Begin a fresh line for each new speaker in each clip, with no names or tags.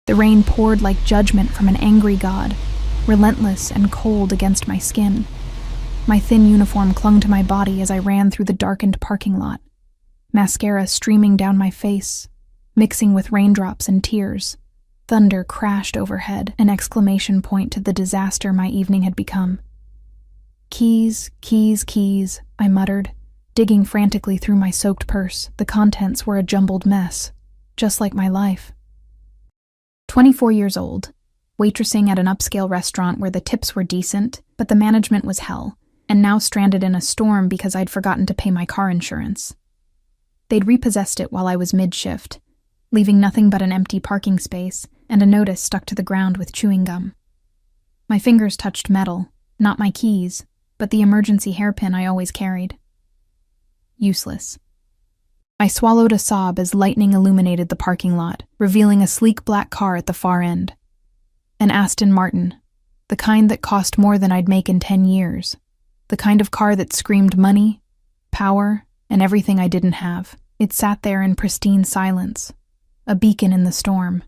The rain poured like judgment from an angry god, relentless and cold against my skin. My thin uniform clung to my body as I ran through the darkened parking lot, mascara streaming down my face, mixing with raindrops and tears. Thunder crashed overhead, an exclamation point to the disaster my evening had become. Keys, keys, keys, I muttered, digging frantically through my soaked purse. The contents were a jumbled mess, just like my life. 24 years old, waitressing at an upscale restaurant where the tips were decent, but the management was hell, and now stranded in a storm because I'd forgotten to pay my car insurance. They'd repossessed it while I was mid-shift, leaving nothing but an empty parking space and a notice stuck to the ground with chewing gum. My fingers touched metal, not my keys, but the emergency hairpin I always carried. Useless. I swallowed a sob as lightning illuminated the parking lot, revealing a sleek black car at the far end. An Aston Martin, the kind that cost more than I'd make in 10 years. The kind of car that screamed money, power, and everything I didn't have. It sat there in pristine silence, a beacon in the storm.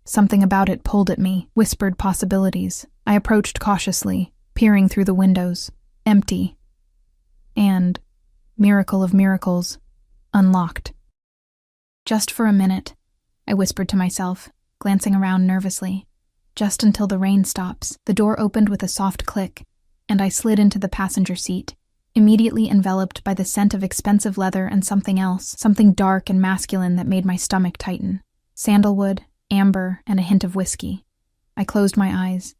Something about it pulled at me, whispered possibilities. I approached cautiously, peering through the windows, empty. And, miracle of miracles, unlocked. Just for a minute, I whispered to myself, glancing around nervously. Just until the rain stops, the door opened with a soft click, and I slid into the passenger seat, immediately enveloped by the scent of expensive leather and something else, something dark and masculine that made my stomach tighten. Sandalwood, amber, and a hint of whiskey. I closed my eyes,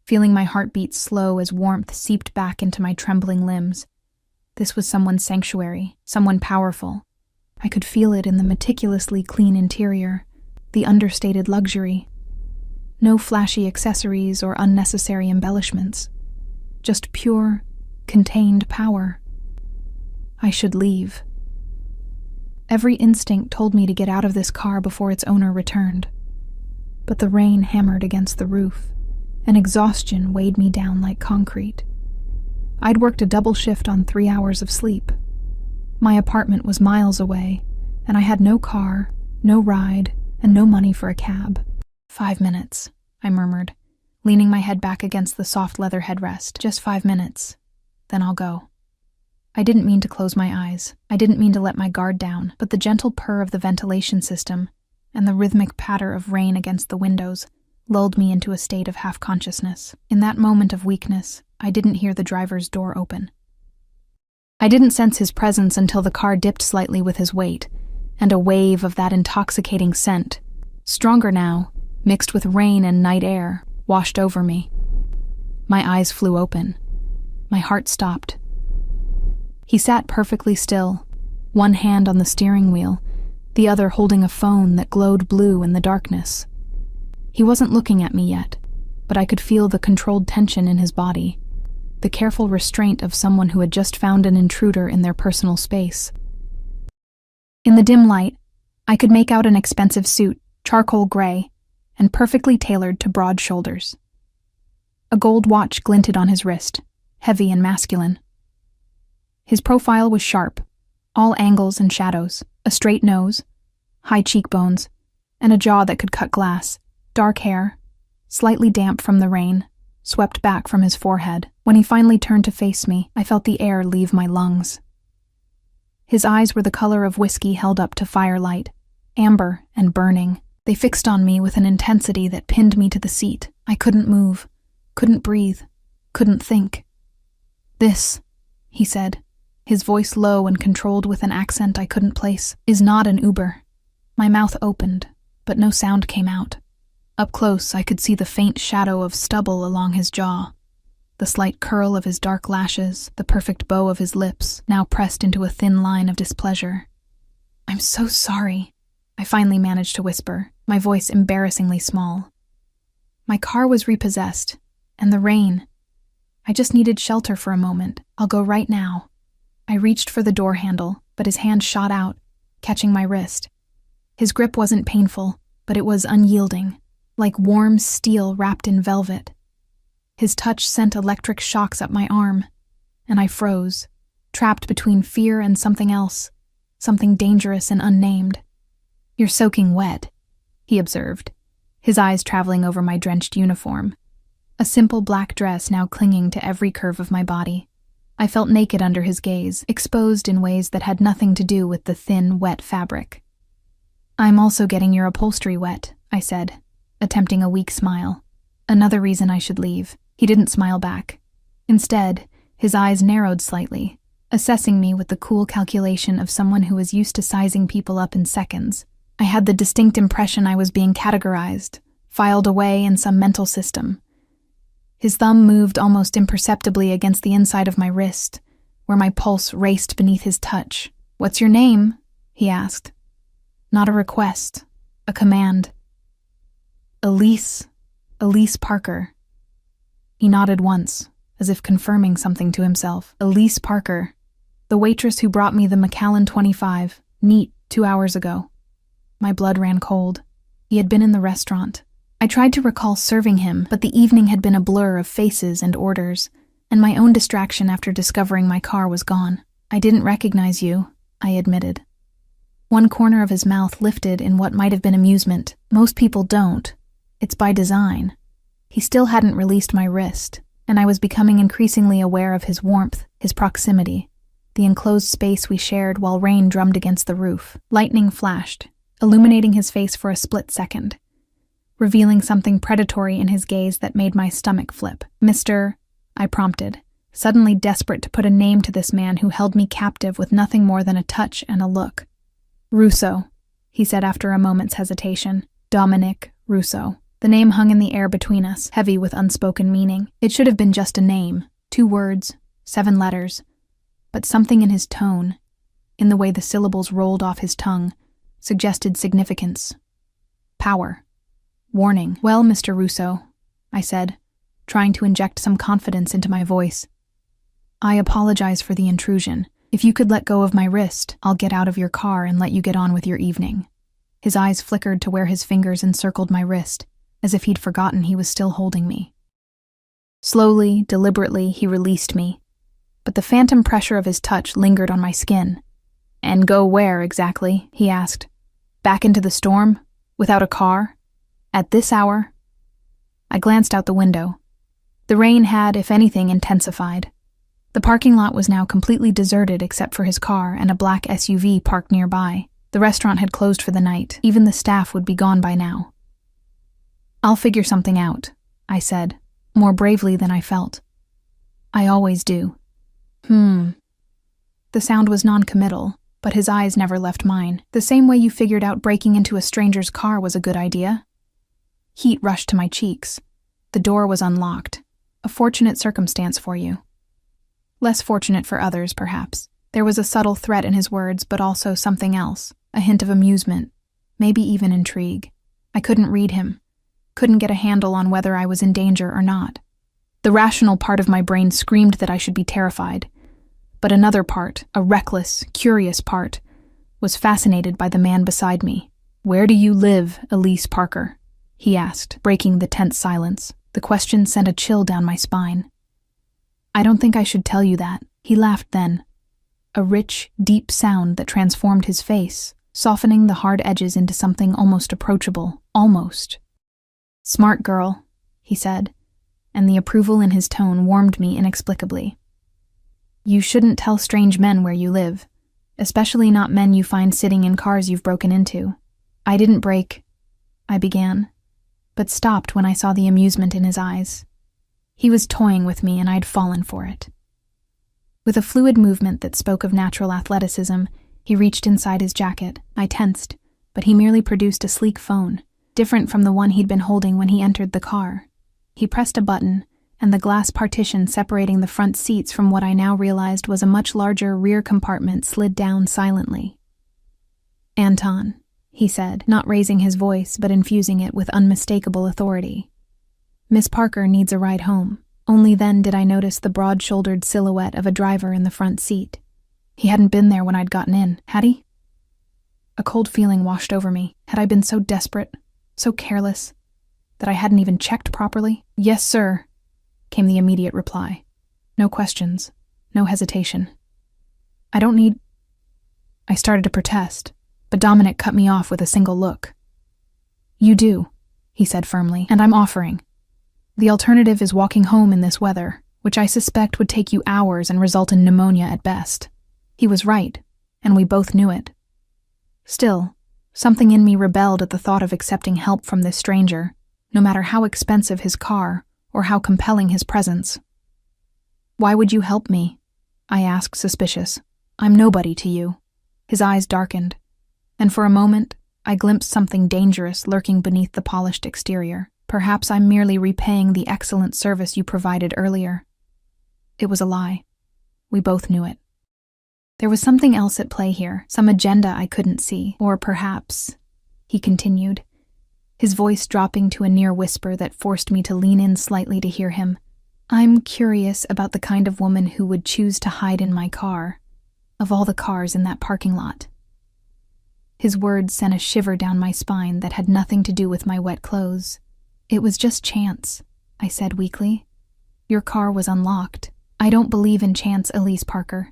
feeling my heartbeat slow as warmth seeped back into my trembling limbs. This was someone's sanctuary, someone powerful. I could feel it in the meticulously clean interior, the understated luxury. No flashy accessories or unnecessary embellishments. Just pure, contained power. I should leave. Every instinct told me to get out of this car before its owner returned. But the rain hammered against the roof, and exhaustion weighed me down like concrete. I'd worked a double shift on 3 hours of sleep. My apartment was miles away, and I had no car, no ride, and no money for a cab. 5 minutes, I murmured, leaning my head back against the soft leather headrest. Just 5 minutes. Then I'll go. I didn't mean to close my eyes. I didn't mean to let my guard down, but the gentle purr of the ventilation system and the rhythmic patter of rain against the windows lulled me into a state of half-consciousness. In that moment of weakness, I didn't hear the driver's door open. I didn't sense his presence until the car dipped slightly with his weight, and a wave of that intoxicating scent, stronger now, mixed with rain and night air, washed over me. My eyes flew open. My heart stopped. He sat perfectly still, one hand on the steering wheel, the other holding a phone that glowed blue in the darkness. He wasn't looking at me yet, but I could feel the controlled tension in his body, the careful restraint of someone who had just found an intruder in their personal space. In the dim light, I could make out an expensive suit, charcoal gray, and perfectly tailored to broad shoulders. A gold watch glinted on his wrist, heavy and masculine. His profile was sharp, all angles and shadows, a straight nose, high cheekbones, and a jaw that could cut glass. Dark hair, slightly damp from the rain, swept back from his forehead. When he finally turned to face me, I felt the air leave my lungs. His eyes were the color of whiskey held up to firelight, amber and burning. They fixed on me with an intensity that pinned me to the seat. I couldn't move, couldn't breathe, couldn't think. "This," he said, his voice low and controlled with an accent I couldn't place, "is not an Uber." My mouth opened, but no sound came out. Up close, I could see the faint shadow of stubble along his jaw, the slight curl of his dark lashes, the perfect bow of his lips, now pressed into a thin line of displeasure. "I'm so sorry," I finally managed to whisper, my voice embarrassingly small. My car was repossessed, and the rain. I just needed shelter for a moment. "I'll go right now." I reached for the door handle, but his hand shot out, catching my wrist. His grip wasn't painful, but it was unyielding, like warm steel wrapped in velvet. His touch sent electric shocks up my arm, and I froze, trapped between fear and something else, something dangerous and unnamed. "You're soaking wet," he observed, his eyes traveling over my drenched uniform. A simple black dress now clinging to every curve of my body. I felt naked under his gaze, exposed in ways that had nothing to do with the thin, wet fabric. "I'm also getting your upholstery wet," I said, attempting a weak smile. "Another reason I should leave." He didn't smile back. Instead, his eyes narrowed slightly, assessing me with the cool calculation of someone who was used to sizing people up in seconds. I had the distinct impression I was being categorized, filed away in some mental system. His thumb moved almost imperceptibly against the inside of my wrist, where my pulse raced beneath his touch. "What's your name?" he asked. Not a request, a command. "Elise Parker." He nodded once, as if confirming something to himself. "Elise Parker, the waitress who brought me the Macallan 25, neat, 2 hours ago." My blood ran cold. He had been in the restaurant. I tried to recall serving him, but the evening had been a blur of faces and orders, and my own distraction after discovering my car was gone. "I didn't recognize you," I admitted. One corner of his mouth lifted in what might have been amusement. "Most people don't. It's by design." He still hadn't released my wrist, and I was becoming increasingly aware of his warmth, his proximity, the enclosed space we shared while rain drummed against the roof. Lightning flashed, illuminating his face for a split second, revealing something predatory in his gaze that made my stomach flip. "Mr. I prompted, suddenly desperate to put a name to this man who held me captive with nothing more than a touch and a look. "Russo," he said after a moment's hesitation. "Dominic Russo." The name hung in the air between us, heavy with unspoken meaning. It should have been just a name, 2 words, 7 letters. But something in his tone, in the way the syllables rolled off his tongue, suggested significance. Power. Warning. "Well, Mr. Russo," I said, trying to inject some confidence into my voice. "I apologize for the intrusion. If you could let go of my wrist, I'll get out of your car and let you get on with your evening." His eyes flickered to where his fingers encircled my wrist, as if he'd forgotten he was still holding me. Slowly, deliberately, he released me, but the phantom pressure of his touch lingered on my skin. "And go where, exactly?" he asked. "Back into the storm? Without a car? At this hour?" I glanced out the window. The rain had, if anything, intensified. The parking lot was now completely deserted except for his car and a black SUV parked nearby. The restaurant had closed for the night. Even the staff would be gone by now. "I'll figure something out," I said, more bravely than I felt. "I always do." The sound was non-committal, but his eyes never left mine. "The same way you figured out breaking into a stranger's car was a good idea?" Heat rushed to my cheeks. The door was unlocked. A fortunate circumstance for you. Less fortunate for others, perhaps. There was a subtle threat in his words, but also something else, a hint of amusement, maybe even intrigue. I couldn't read him. Couldn't get a handle on whether I was in danger or not. The rational part of my brain screamed that I should be terrified, but another part, a reckless, curious part, was fascinated by the man beside me. "Where do you live, Elise Parker?" he asked, breaking the tense silence. The question sent a chill down my spine. "I don't think I should tell you that." He laughed then, a rich, deep sound that transformed his face, softening the hard edges into something almost approachable. Almost. "Smart girl," he said, and the approval in his tone warmed me inexplicably. "You shouldn't tell strange men where you live, especially not men you find sitting in cars you've broken into." "I didn't break," I began, but stopped when I saw the amusement in his eyes. He was toying with me and I'd fallen for it. With a fluid movement that spoke of natural athleticism, he reached inside his jacket. I tensed, but he merely produced a sleek phone, different from the one he'd been holding when he entered the car. He pressed a button, and the glass partition separating the front seats from what I now realized was a much larger rear compartment slid down silently. "Anton," he said, not raising his voice but infusing it with unmistakable authority. "Miss Parker needs a ride home." Only then did I notice the broad-shouldered silhouette of a driver in the front seat. He hadn't been there when I'd gotten in, had he? A cold feeling washed over me. Had I been so desperate, so careless, that I hadn't even checked properly? "Yes, sir," came the immediate reply. No questions, no hesitation. "I don't need—" I started to protest, but Dominic cut me off with a single look. "You do. he said firmly, and I'm offering. The alternative is walking home in this weather, which I suspect would take you hours and result in pneumonia at best. He was right, and we both knew it. Still, something in me rebelled at the thought of accepting help from this stranger, no matter how expensive his car or how compelling his presence. Why would you help me? I asked, suspicious. I'm nobody to you. His eyes darkened, and for a moment, I glimpsed something dangerous lurking beneath the polished exterior. Perhaps I'm merely repaying the excellent service you provided earlier. It was a lie. We both knew it. There was something else at play here, some agenda I couldn't see. Or perhaps, he continued, his voice dropping to a near whisper that forced me to lean in slightly to hear him. I'm curious about the kind of woman who would choose to hide in my car, of all the cars in that parking lot. His words sent a shiver down my spine that had nothing to do with my wet clothes. It was just chance, I said weakly. Your car was unlocked. I don't believe in chance, Elise Parker.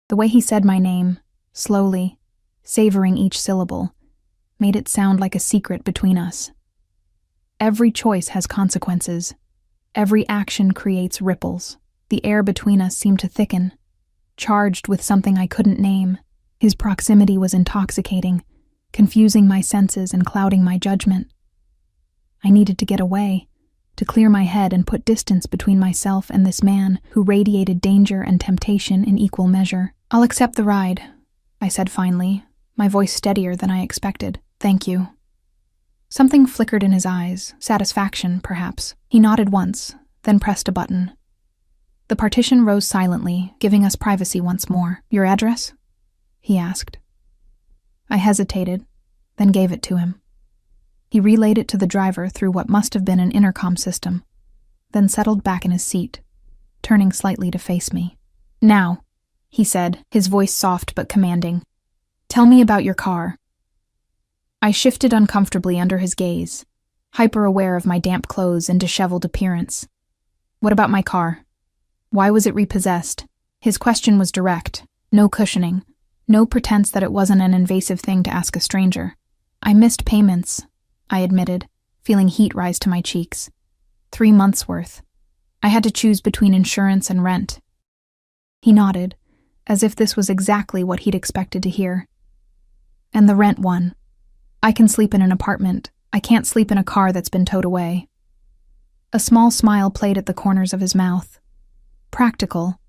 The way he said my name, slowly, savoring each syllable, made it sound like a secret between us. Every choice has consequences. Every action creates ripples. The air between us seemed to thicken, charged with something I couldn't name. His proximity was intoxicating, confusing my senses and clouding my judgment. I needed to get away, to clear my head and put distance between myself and this man who radiated danger and temptation in equal measure. I'll accept the ride, I said finally, my voice steadier than I expected. Thank you. Something flickered in his eyes, satisfaction, perhaps. He nodded once, then pressed a button. The partition rose silently, giving us privacy once more. Your address? He asked. I hesitated, then gave it to him. He relayed it to the driver through what must have been an intercom system, then settled back in his seat, turning slightly to face me. Now, he said, his voice soft but commanding, tell me about your car. I shifted uncomfortably under his gaze, hyper-aware of my damp clothes and disheveled appearance. What about my car? Why was it repossessed? His question was direct, no cushioning, no pretense that it wasn't an invasive thing to ask a stranger. I missed payments, I admitted, feeling heat rise to my cheeks. 3 months' worth. I had to choose between insurance and rent. He nodded, as if this was exactly what he'd expected to hear. And the rent won. I can sleep in an apartment. I can't sleep in a car that's been towed away. A small smile played at the corners of his mouth. Practical.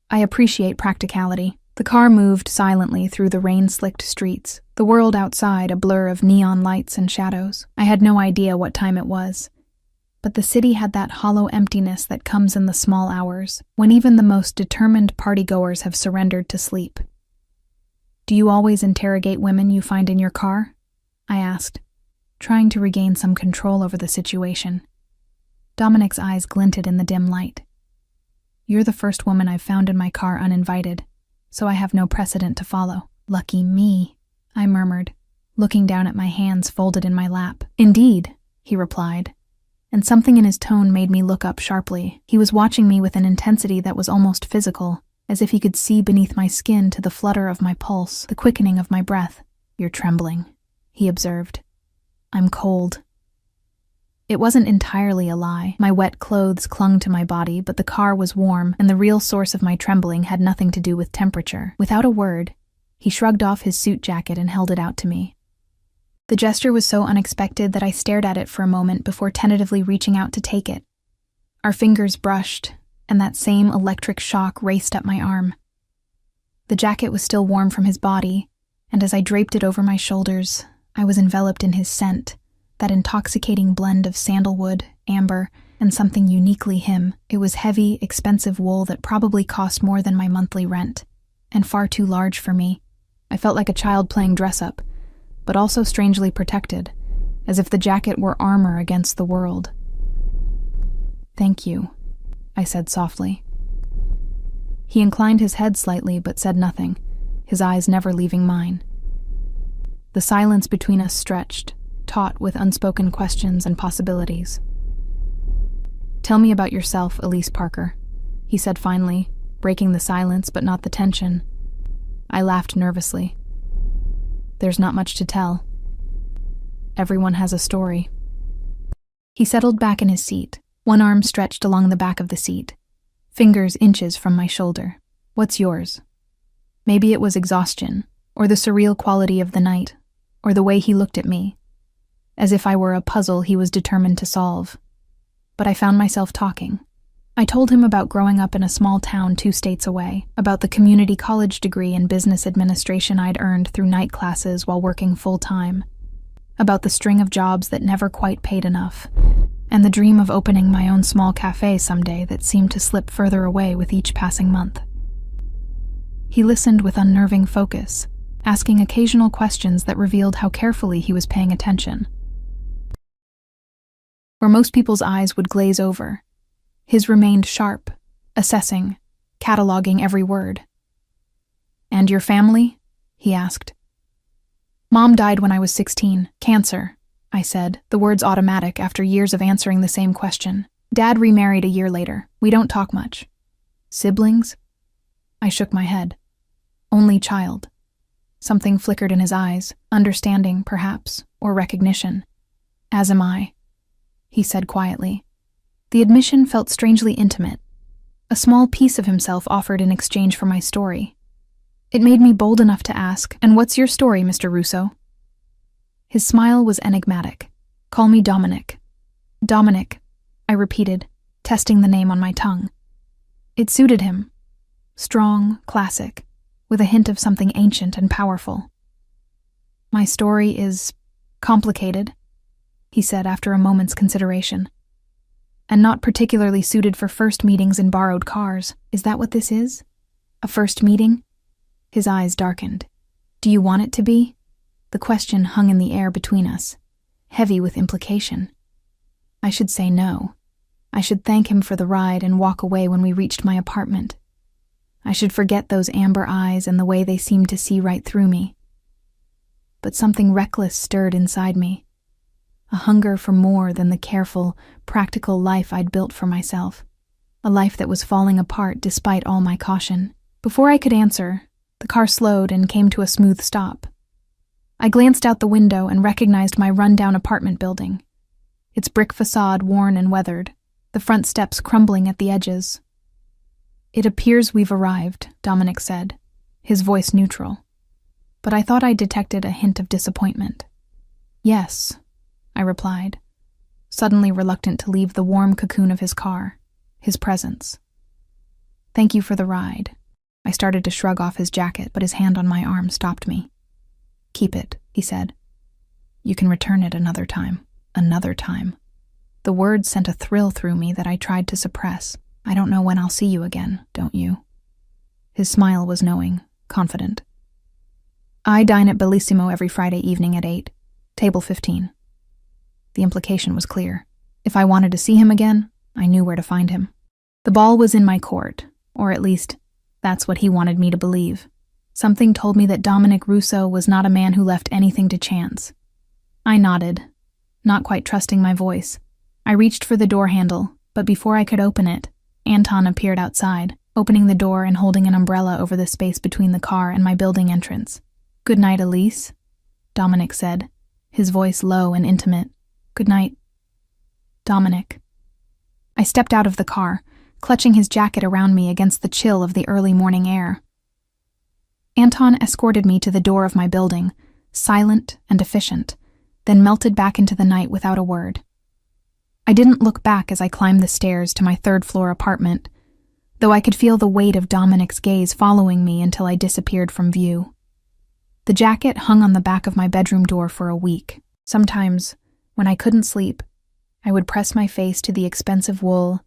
I appreciate practicality. The car moved silently through the rain-slicked streets, the world outside a blur of neon lights and shadows. I had no idea what time it was, but the city had that hollow emptiness that comes in the small hours, when even the most determined partygoers have surrendered to sleep. Do you always interrogate women you find in your car? I asked, trying to regain some control over the situation. Dominic's eyes glinted in the dim light. You're the first woman I've found in my car uninvited, so I have no precedent to follow. Lucky me, I murmured, looking down at my hands folded in my lap. Indeed, he replied, and something in his tone made me look up sharply. He was watching me with an intensity that was almost physical, as if he could see beneath my skin to the flutter of my pulse, the quickening of my breath. You're trembling, he observed. I'm cold. It wasn't entirely a lie. My wet clothes clung to my body, but the car was warm, and the real source of my trembling had nothing to do with temperature. Without a word, he shrugged off his suit jacket and held it out to me. The gesture was so unexpected that I stared at it for a moment before tentatively reaching out to take it. Our fingers brushed, and that same electric shock raced up my arm. The jacket was still warm from his body, and as I draped it over my shoulders, I was enveloped in his scent, that intoxicating blend of sandalwood, amber, and something uniquely him. It was heavy, expensive wool that probably cost more than my monthly rent, and far too large for me. I felt like a child playing dress-up, but also strangely protected, as if the jacket were armor against the world. Thank you, I said softly. He inclined his head slightly but said nothing, his eyes never leaving mine. The silence between us stretched, taut with unspoken questions and possibilities. Tell me about yourself, Elise Parker, he said finally, breaking the silence but not the tension. I laughed nervously. There's not much to tell. Everyone has a story. He settled back in his seat, one arm stretched along the back of the seat, fingers inches from my shoulder. "What's yours?" Maybe it was exhaustion, or the surreal quality of the night, or the way he looked at me, as if I were a puzzle he was determined to solve. But I found myself talking. I told him about growing up in a small town 2 states away, about the community college degree in business administration I'd earned through night classes while working full-time, about the string of jobs that never quite paid enough, and the dream of opening my own small cafe someday that seemed to slip further away with each passing month. He listened with unnerving focus, asking occasional questions that revealed how carefully he was paying attention. Where most people's eyes would glaze over, his remained sharp, assessing, cataloging every word. "And your family?" he asked. "Mom died when I was 16, cancer," I said, the words automatic after years of answering the same question. "Dad remarried a year later. We don't talk much." "Siblings?" I shook my head. "Only child." Something flickered in his eyes, understanding, perhaps, or recognition. "As am I," he said quietly. The admission felt strangely intimate, a small piece of himself offered in exchange for my story. It made me bold enough to ask, "And what's your story, Mr. Russo?" His smile was enigmatic. "Call me Dominic." "Dominic," I repeated, testing the name on my tongue. It suited him. Strong, classic, with a hint of something ancient and powerful. "My story is complicated," he said after a moment's consideration. "And not particularly suited for first meetings in borrowed cars. Is that what this is? A first meeting?" His eyes darkened. "Do you want it to be?" The question hung in the air between us, heavy with implication. I should say no. I should thank him for the ride and walk away when we reached my apartment. I should forget those amber eyes and the way they seemed to see right through me. But something reckless stirred inside me, a hunger for more than the careful, practical life I'd built for myself, a life that was falling apart despite all my caution. Before I could answer, the car slowed and came to a smooth stop. I glanced out the window and recognized my run-down apartment building, its brick facade worn and weathered, the front steps crumbling at the edges. "It appears we've arrived," Dominic said, his voice neutral. But I thought I detected a hint of disappointment. "Yes," I replied, suddenly reluctant to leave the warm cocoon of his car, his presence. "Thank you for the ride." I started to shrug off his jacket, but his hand on my arm stopped me. "Keep it," he said. "You can return it another time." Another time. The words sent a thrill through me that I tried to suppress. "I don't know when I'll see you again, don't you?" His smile was knowing, confident. "I dine at Bellissimo every Friday evening at 8, table 15. The implication was clear. If I wanted to see him again, I knew where to find him. The ball was in my court, or at least, that's what he wanted me to believe. Something told me that Dominic Russo was not a man who left anything to chance. I nodded, not quite trusting my voice. I reached for the door handle, but before I could open it, Anton appeared outside, opening the door and holding an umbrella over the space between the car and my building entrance. "Good night, Elise," Dominic said, his voice low and intimate. "Good night, Dominic." I stepped out of the car, clutching his jacket around me against the chill of the early morning air. Anton escorted me to the door of my building, silent and efficient, then melted back into the night without a word. I didn't look back as I climbed the stairs to my third-floor apartment, though I could feel the weight of Dominic's gaze following me until I disappeared from view. The jacket hung on the back of my bedroom door for a week. Sometimes, when I couldn't sleep, I would press my face to the expensive wool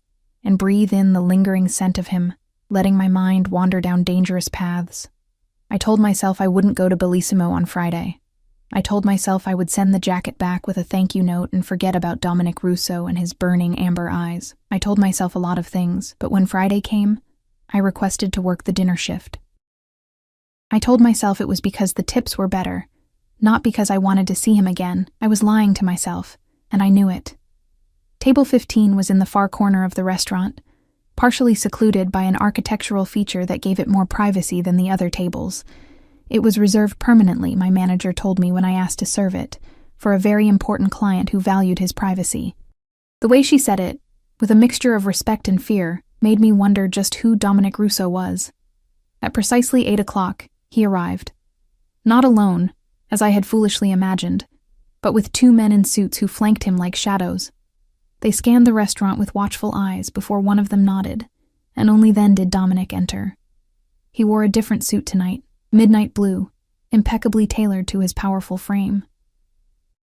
and breathe in the lingering scent of him, letting my mind wander down dangerous paths. I told myself I wouldn't go to Bellissimo on Friday. I told myself I would send the jacket back with a thank you note and forget about Dominic Russo and his burning amber eyes. I told myself a lot of things, but when Friday came, I requested to work the dinner shift. I told myself it was because the tips were better, not because I wanted to see him again. I was lying to myself, and I knew it. Table 15 was in the far corner of the restaurant, partially secluded by an architectural feature that gave it more privacy than the other tables. It was reserved permanently, my manager told me when I asked to serve it, for a very important client who valued his privacy. The way she said it, with a mixture of respect and fear, made me wonder just who Dominic Russo was. At precisely 8 o'clock, he arrived. Not alone, as I had foolishly imagined, but with 2 men in suits who flanked him like shadows. They scanned the restaurant with watchful eyes before one of them nodded, and only then did Dominic enter. He wore a different suit tonight, midnight blue, impeccably tailored to his powerful frame.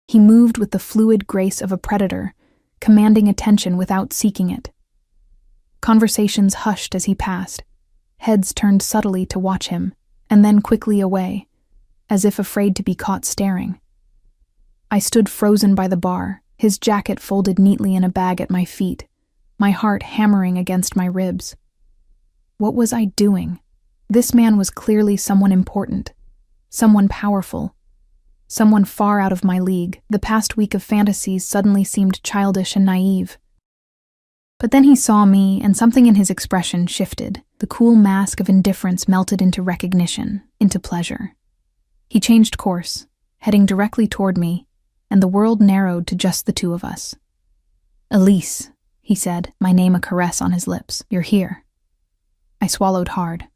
He moved with the fluid grace of a predator, commanding attention without seeking it. Conversations hushed as he passed, heads turned subtly to watch him, and then quickly away, as if afraid to be caught staring. I stood frozen by the bar, his jacket folded neatly in a bag at my feet, my heart hammering against my ribs. What was I doing? This man was clearly someone important, someone powerful, someone far out of my league. The past week of fantasies suddenly seemed childish and naive. But then he saw me, and something in his expression shifted. The cool mask of indifference melted into recognition, into pleasure. He changed course, heading directly toward me, and the world narrowed to just the 2 of us. "Elise," he said, my name a caress on his lips. "You're here." I swallowed hard.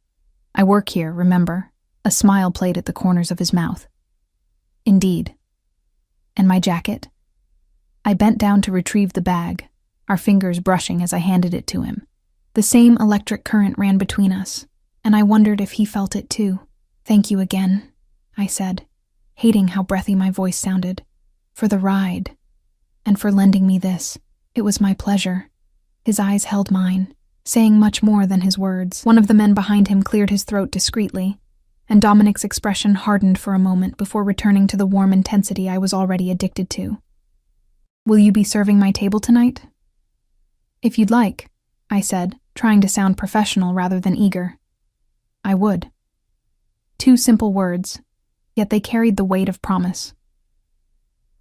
"I work here, remember?" A smile played at the corners of his mouth. "Indeed." "And my jacket?" I bent down to retrieve the bag, our fingers brushing as I handed it to him. The same electric current ran between us, and I wondered if he felt it too. "Thank you again," I said, hating how breathy my voice sounded, "for the ride, and for lending me this. It was my pleasure." His eyes held mine, saying much more than his words. One of the men behind him cleared his throat discreetly, and Dominic's expression hardened for a moment before returning to the warm intensity I was already addicted to. "Will you be serving my table tonight?" "If you'd like," I said, trying to sound professional rather than eager. "I would." 2 simple words, yet they carried the weight of promise.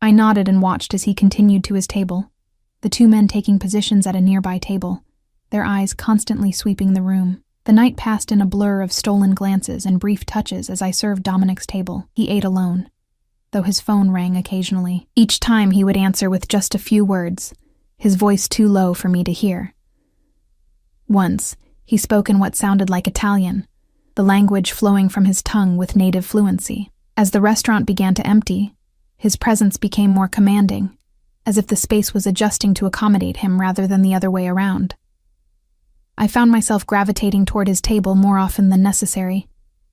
I nodded and watched as he continued to his table, the 2 men taking positions at a nearby table, their eyes constantly sweeping the room. The night passed in a blur of stolen glances and brief touches as I served Dominic's table. He ate alone, though his phone rang occasionally. Each time he would answer with just a few words, his voice too low for me to hear. Once, he spoke in what sounded like Italian, the language flowing from his tongue with native fluency. As the restaurant began to empty, his presence became more commanding, as if the space was adjusting to accommodate him rather than the other way around. I found myself gravitating toward his table more often than necessary,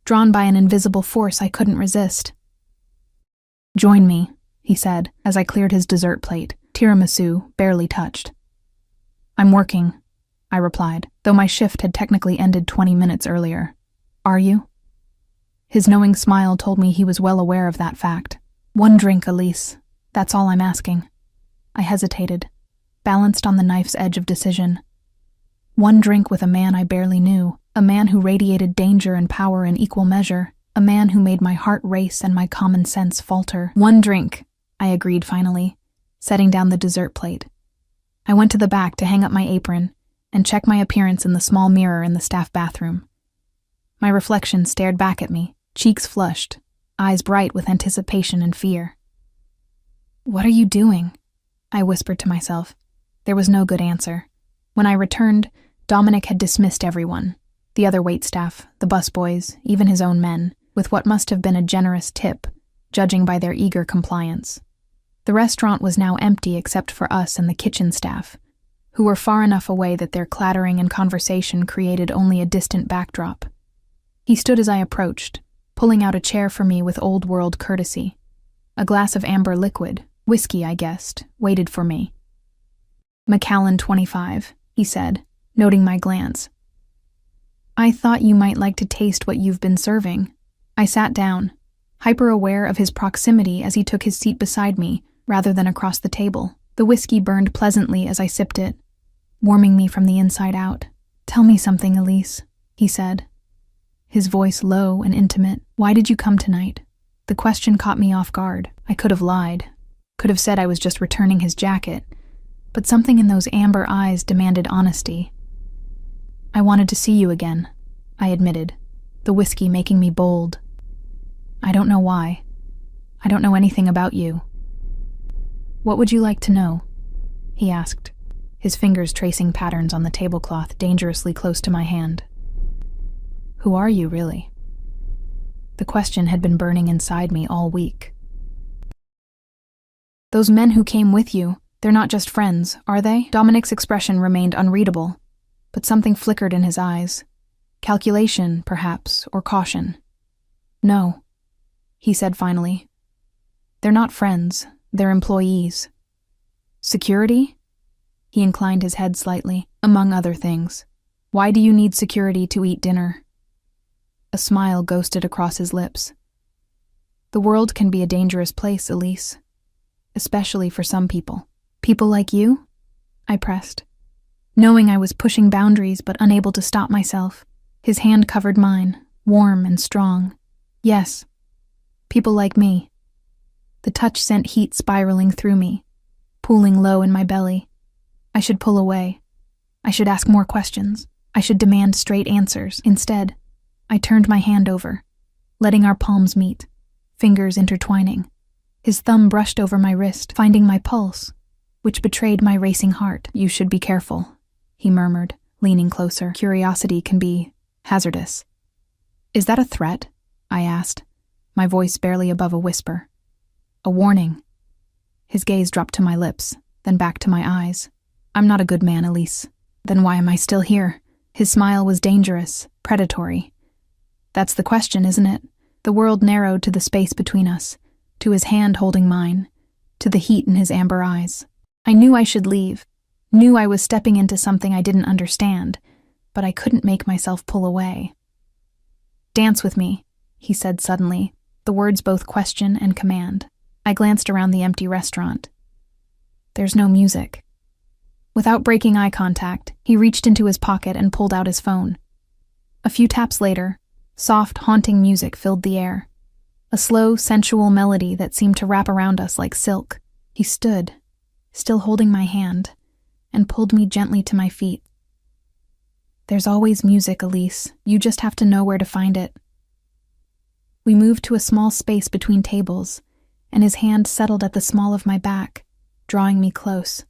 drawn by an invisible force I couldn't resist. "Join me," he said, as I cleared his dessert plate, tiramisu barely touched. "I'm working," I replied, though my shift had technically ended 20 minutes earlier. "Are you?" His knowing smile told me he was well aware of that fact. "1 drink, Elise. That's all I'm asking." I hesitated, balanced on the knife's edge of decision. 1 drink with a man I barely knew, a man who radiated danger and power in equal measure, a man who made my heart race and my common sense falter. 1 drink, I agreed finally, setting down the dessert plate. I went to the back to hang up my apron and check my appearance in the small mirror in the staff bathroom. My reflection stared back at me, cheeks flushed, eyes bright with anticipation and fear. "What are you doing?" I whispered to myself. There was no good answer. When I returned, Dominic had dismissed everyone, the other waitstaff, the busboys, even his own men, with what must have been a generous tip, judging by their eager compliance. The restaurant was now empty except for us and the kitchen staff, who were far enough away that their clattering and conversation created only a distant backdrop. He stood as I approached, pulling out a chair for me with old-world courtesy. A glass of amber liquid, whiskey I guessed, waited for me. "Macallan 25, he said, noting my glance. "I thought you might like to taste what you've been serving." I sat down, hyper-aware of his proximity as he took his seat beside me, rather than across the table. The whiskey burned pleasantly as I sipped it, warming me from the inside out. "Tell me something, Elise," he said, his voice low and intimate. "Why did you come tonight?" The question caught me off guard. I could have lied, could have said I was just returning his jacket, but something in those amber eyes demanded honesty. "I wanted to see you again," I admitted, the whiskey making me bold. "I don't know why. I don't know anything about you." "What would you like to know?" he asked, his fingers tracing patterns on the tablecloth dangerously close to my hand. Who are you, really? The question had been burning inside me all week. Those men who came with you, they're not just friends, are they? Dominic's expression remained unreadable, but something flickered in his eyes. Calculation, perhaps, or caution. No, he said finally. They're not friends, they're employees. Security? He inclined his head slightly, among other things. Why do you need security to eat dinner? A smile ghosted across his lips. The world can be a dangerous place, Elise. Especially for some people. People like you? I pressed, knowing I was pushing boundaries but unable to stop myself. His hand covered mine, warm and strong. Yes, people like me. The touch sent heat spiraling through me, pooling low in my belly. I should pull away. I should ask more questions. I should demand straight answers. Instead, I turned my hand over, letting our palms meet, fingers intertwining. His thumb brushed over my wrist, finding my pulse, which betrayed my racing heart. You should be careful, he murmured, leaning closer. Curiosity can be hazardous. Is that a threat? I asked, my voice barely above a whisper. A warning. His gaze dropped to my lips, then back to my eyes. I'm not a good man, Elise. Then why am I still here? His smile was dangerous, predatory. That's the question, isn't it? The world narrowed to the space between us, to his hand holding mine, to the heat in his amber eyes. I knew I should leave, knew I was stepping into something I didn't understand, but I couldn't make myself pull away. Dance with me, he said suddenly, the words both question and command. I glanced around the empty restaurant. There's no music. Without breaking eye contact, he reached into his pocket and pulled out his phone. A few taps later, soft, haunting music filled the air. A slow, sensual melody that seemed to wrap around us like silk. He stood, still holding my hand, and pulled me gently to my feet. There's always music, Elise. You just have to know where to find it. We moved to a small space between tables, and his hand settled at the small of my back, drawing me close.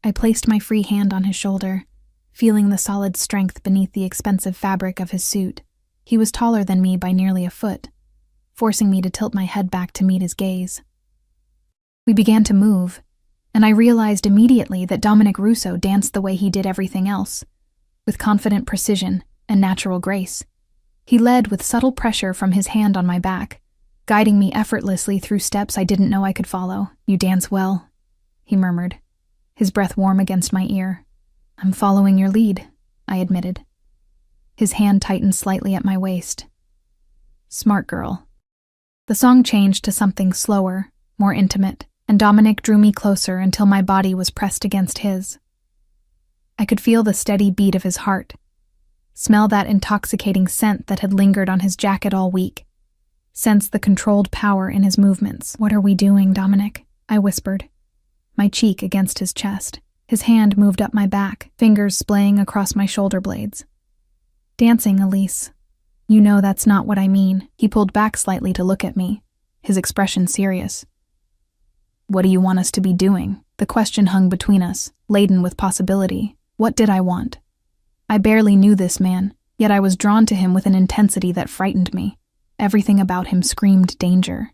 I placed my free hand on his shoulder, feeling the solid strength beneath the expensive fabric of his suit. He was taller than me by nearly a foot, forcing me to tilt my head back to meet his gaze. We began to move, and I realized immediately that Dominic Russo danced the way he did everything else, with confident precision and natural grace. He led with subtle pressure from his hand on my back, guiding me effortlessly through steps I didn't know I could follow. You dance well, he murmured, his breath warm against my ear. I'm following your lead, I admitted. His hand tightened slightly at my waist. Smart girl. The song changed to something slower, more intimate, and Dominic drew me closer until my body was pressed against his. I could feel the steady beat of his heart, smell that intoxicating scent that had lingered on his jacket all week, sense the controlled power in his movements. What are we doing, Dominic? I whispered, my cheek against his chest. His hand moved up my back, fingers splaying across my shoulder blades. Dancing, Elise. You know that's not what I mean. He pulled back slightly to look at me, his expression serious. What do you want us to be doing? The question hung between us, laden with possibility. What did I want? I barely knew this man, yet I was drawn to him with an intensity that frightened me. Everything about him screamed danger.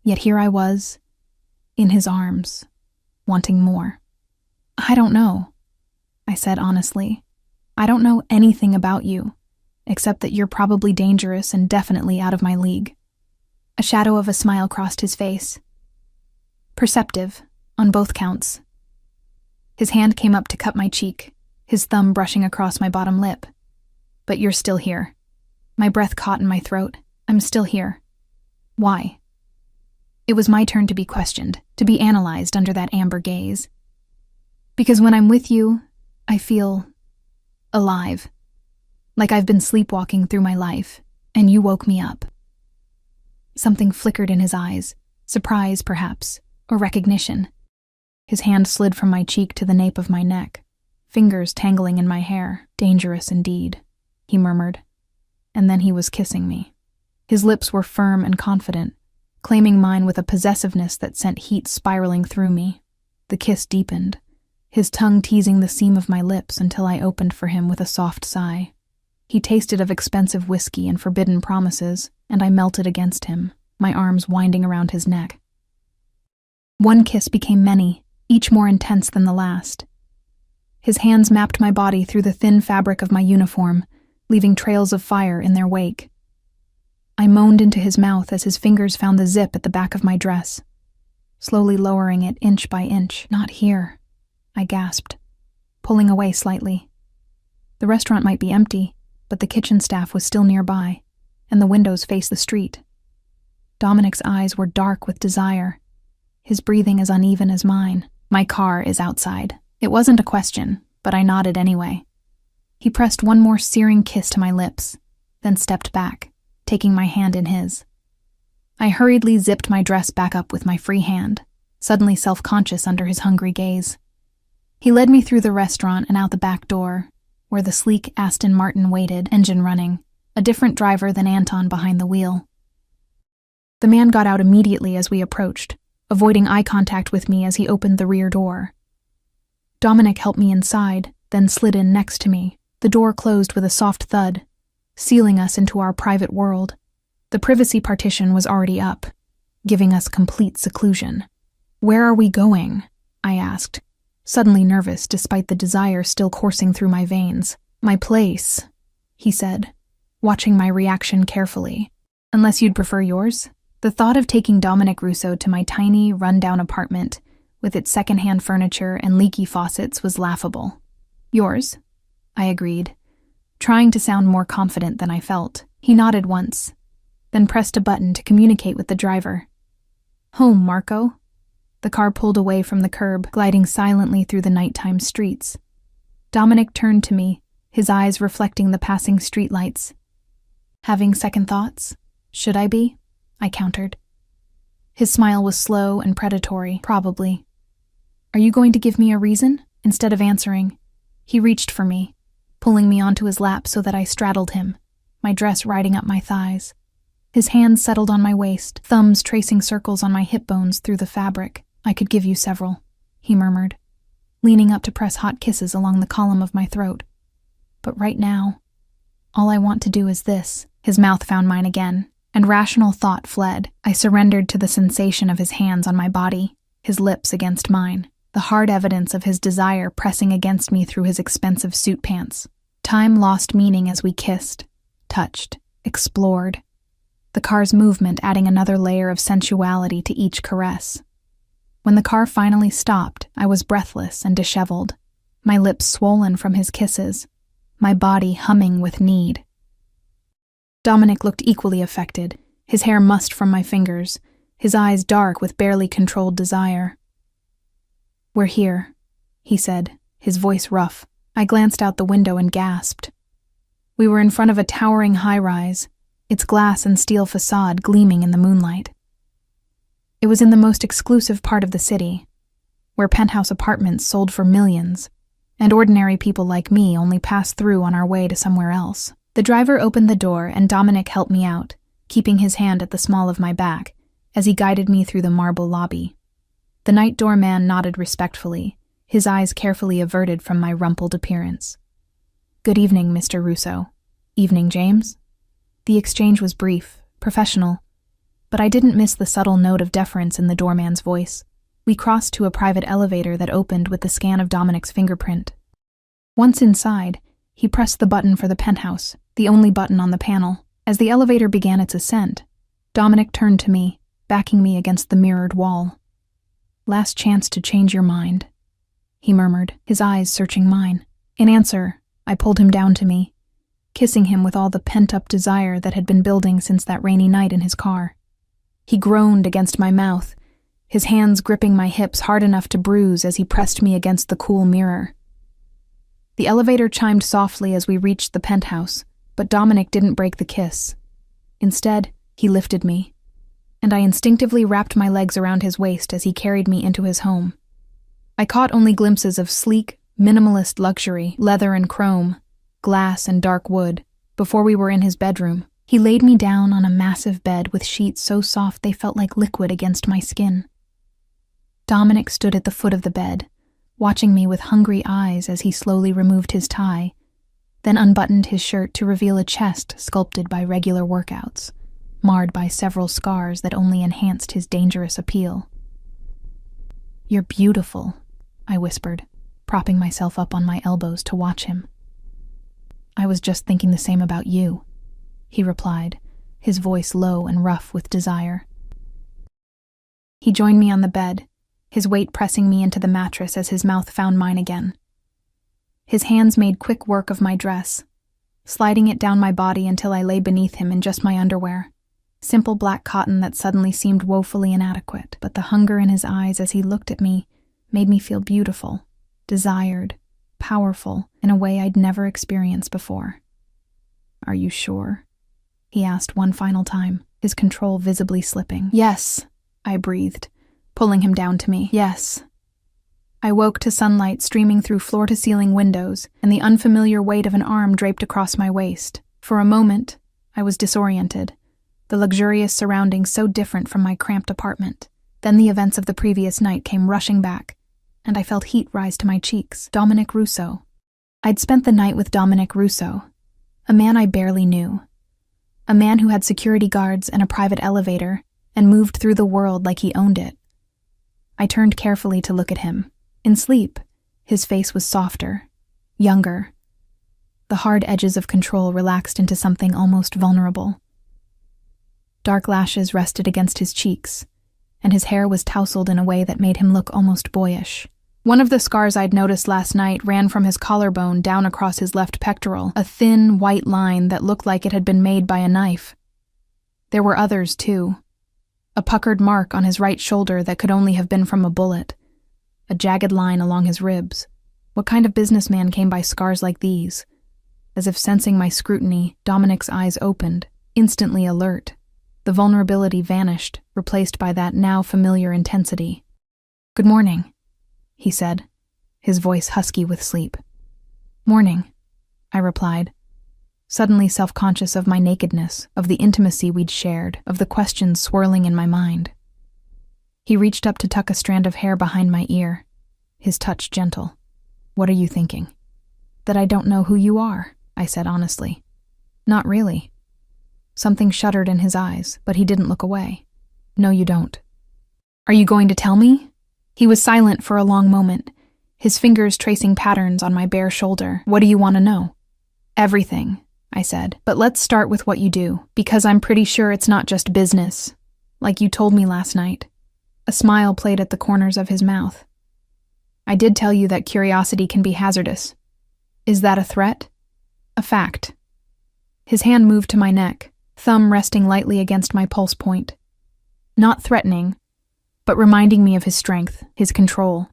Yet here I was, in his arms, wanting more. I don't know, I said honestly. I don't know anything about you, except that you're probably dangerous and definitely out of my league. A shadow of a smile crossed his face. Perceptive, on both counts. His hand came up to cup my cheek, his thumb brushing across my bottom lip. But you're still here. My breath caught in my throat. I'm still here. Why? It was my turn to be questioned, to be analyzed under that amber gaze. Because when I'm with you, I feel alive. Like I've been sleepwalking through my life, and you woke me up. Something flickered in his eyes, surprise perhaps, or recognition. His hand slid from my cheek to the nape of my neck, fingers tangling in my hair. Dangerous indeed, he murmured. And then he was kissing me. His lips were firm and confident, claiming mine with a possessiveness that sent heat spiraling through me. The kiss deepened, his tongue teasing the seam of my lips until I opened for him with a soft sigh. He tasted of expensive whiskey and forbidden promises, and I melted against him, my arms winding around his neck. One kiss became many, each more intense than the last. His hands mapped my body through the thin fabric of my uniform, leaving trails of fire in their wake. I moaned into his mouth as his fingers found the zip at the back of my dress, slowly lowering it inch by inch. "Not here," I gasped, pulling away slightly. The restaurant might be empty, but the kitchen staff was still nearby, and the windows faced the street. Dominic's eyes were dark with desire, his breathing as uneven as mine. "My car is outside." It wasn't a question, but I nodded anyway. He pressed one more searing kiss to my lips, then stepped back, taking my hand in his. I hurriedly zipped my dress back up with my free hand, suddenly self-conscious under his hungry gaze. He led me through the restaurant and out the back door, where the sleek Aston Martin waited, engine running, a different driver than Anton behind the wheel. The man got out immediately as we approached, avoiding eye contact with me as he opened the rear door. Dominic helped me inside, then slid in next to me. The door closed with a soft thud, sealing us into our private world. The privacy partition was already up, giving us complete seclusion. "Where are we going?" I asked, suddenly nervous despite the desire still coursing through my veins. "My place," he said, watching my reaction carefully. "Unless you'd prefer yours?" The thought of taking Dominic Russo to my tiny, run-down apartment with its second-hand furniture and leaky faucets was laughable. "Yours," I agreed, trying to sound more confident than I felt. He nodded once, then pressed a button to communicate with the driver. "Home, Marco." The car pulled away from the curb, gliding silently through the nighttime streets. Dominic turned to me, his eyes reflecting the passing streetlights. "Having second thoughts? Should I be?" I countered. His smile was slow and predatory, probably. "Are you going to give me a reason?" Instead of answering, he reached for me, pulling me onto his lap so that I straddled him, my dress riding up my thighs. His hands settled on my waist, thumbs tracing circles on my hip bones through the fabric. "I could give you several," he murmured, leaning up to press hot kisses along the column of my throat. "But right now, all I want to do is this." His mouth found mine again, and rational thought fled. I surrendered to the sensation of his hands on my body, his lips against mine, the hard evidence of his desire pressing against me through his expensive suit pants. Time lost meaning as we kissed, touched, explored, the car's movement adding another layer of sensuality to each caress. When the car finally stopped, I was breathless and disheveled, my lips swollen from his kisses, my body humming with need. Dominic looked equally affected, his hair mussed from my fingers, his eyes dark with barely controlled desire. "We're here," he said, his voice rough. I glanced out the window and gasped. We were in front of a towering high-rise, its glass and steel facade gleaming in the moonlight. It was in the most exclusive part of the city, where penthouse apartments sold for millions, and ordinary people like me only passed through on our way to somewhere else. The driver opened the door and Dominic helped me out, keeping his hand at the small of my back, as he guided me through the marble lobby. The night doorman nodded respectfully, his eyes carefully averted from my rumpled appearance. "Good evening, Mr. Russo." "Evening, James." The exchange was brief, professional, but I didn't miss the subtle note of deference in the doorman's voice. We crossed to a private elevator that opened with the scan of Dominic's fingerprint. Once inside, he pressed the button for the penthouse, the only button on the panel. As the elevator began its ascent, Dominic turned to me, backing me against the mirrored wall. "Last chance to change your mind," he murmured, his eyes searching mine. In answer, I pulled him down to me, kissing him with all the pent-up desire that had been building since that rainy night in his car. He groaned against my mouth, his hands gripping my hips hard enough to bruise as he pressed me against the cool mirror. The elevator chimed softly as we reached the penthouse, but Dominic didn't break the kiss. Instead, he lifted me, and I instinctively wrapped my legs around his waist as he carried me into his home. I caught only glimpses of sleek, minimalist luxury, leather and chrome, glass and dark wood, before we were in his bedroom. He laid me down on a massive bed with sheets so soft they felt like liquid against my skin. Dominic stood at the foot of the bed, watching me with hungry eyes as he slowly removed his tie, then unbuttoned his shirt to reveal a chest sculpted by regular workouts, marred by several scars that only enhanced his dangerous appeal. "You're beautiful," I whispered, propping myself up on my elbows to watch him. "I was just thinking the same about you," he replied, his voice low and rough with desire. He joined me on the bed, his weight pressing me into the mattress as his mouth found mine again. His hands made quick work of my dress, sliding it down my body until I lay beneath him in just my underwear, simple black cotton that suddenly seemed woefully inadequate. But the hunger in his eyes as he looked at me made me feel beautiful, desired, powerful in a way I'd never experienced before. "Are you sure?" he asked one final time, his control visibly slipping. "Yes," I breathed, pulling him down to me. "Yes." I woke to sunlight streaming through floor-to-ceiling windows and the unfamiliar weight of an arm draped across my waist. For a moment, I was disoriented, the luxurious surroundings so different from my cramped apartment. Then the events of the previous night came rushing back, and I felt heat rise to my cheeks. Dominic Russo. I'd spent the night with Dominic Russo, a man I barely knew. A man who had security guards and a private elevator and moved through the world like he owned it. I turned carefully to look at him. In sleep, his face was softer, younger. The hard edges of control relaxed into something almost vulnerable. Dark lashes rested against his cheeks, and his hair was tousled in a way that made him look almost boyish. One of the scars I'd noticed last night ran from his collarbone down across his left pectoral, a thin, white line that looked like it had been made by a knife. There were others, too. A puckered mark on his right shoulder that could only have been from a bullet. A jagged line along his ribs. What kind of businessman came by scars like these? As if sensing my scrutiny, Dominic's eyes opened, instantly alert. The vulnerability vanished, replaced by that now familiar intensity. "Good morning," he said, his voice husky with sleep. "Morning," I replied, suddenly self-conscious of my nakedness, of the intimacy we'd shared, of the questions swirling in my mind. He reached up to tuck a strand of hair behind my ear, his touch gentle. "What are you thinking?" "That I don't know who you are," I said honestly. "Not really." Something shuddered in his eyes, but he didn't look away. "No, you don't." "Are you going to tell me?" He was silent for a long moment, his fingers tracing patterns on my bare shoulder. "What do you want to know?" "Everything," I said. "But let's start with what you do, because I'm pretty sure it's not just business, like you told me last night." A smile played at the corners of his mouth. "I did tell you that curiosity can be hazardous. Is that a threat?" "A fact." His hand moved to my neck, thumb resting lightly against my pulse point. Not threatening, but reminding me of his strength, his control.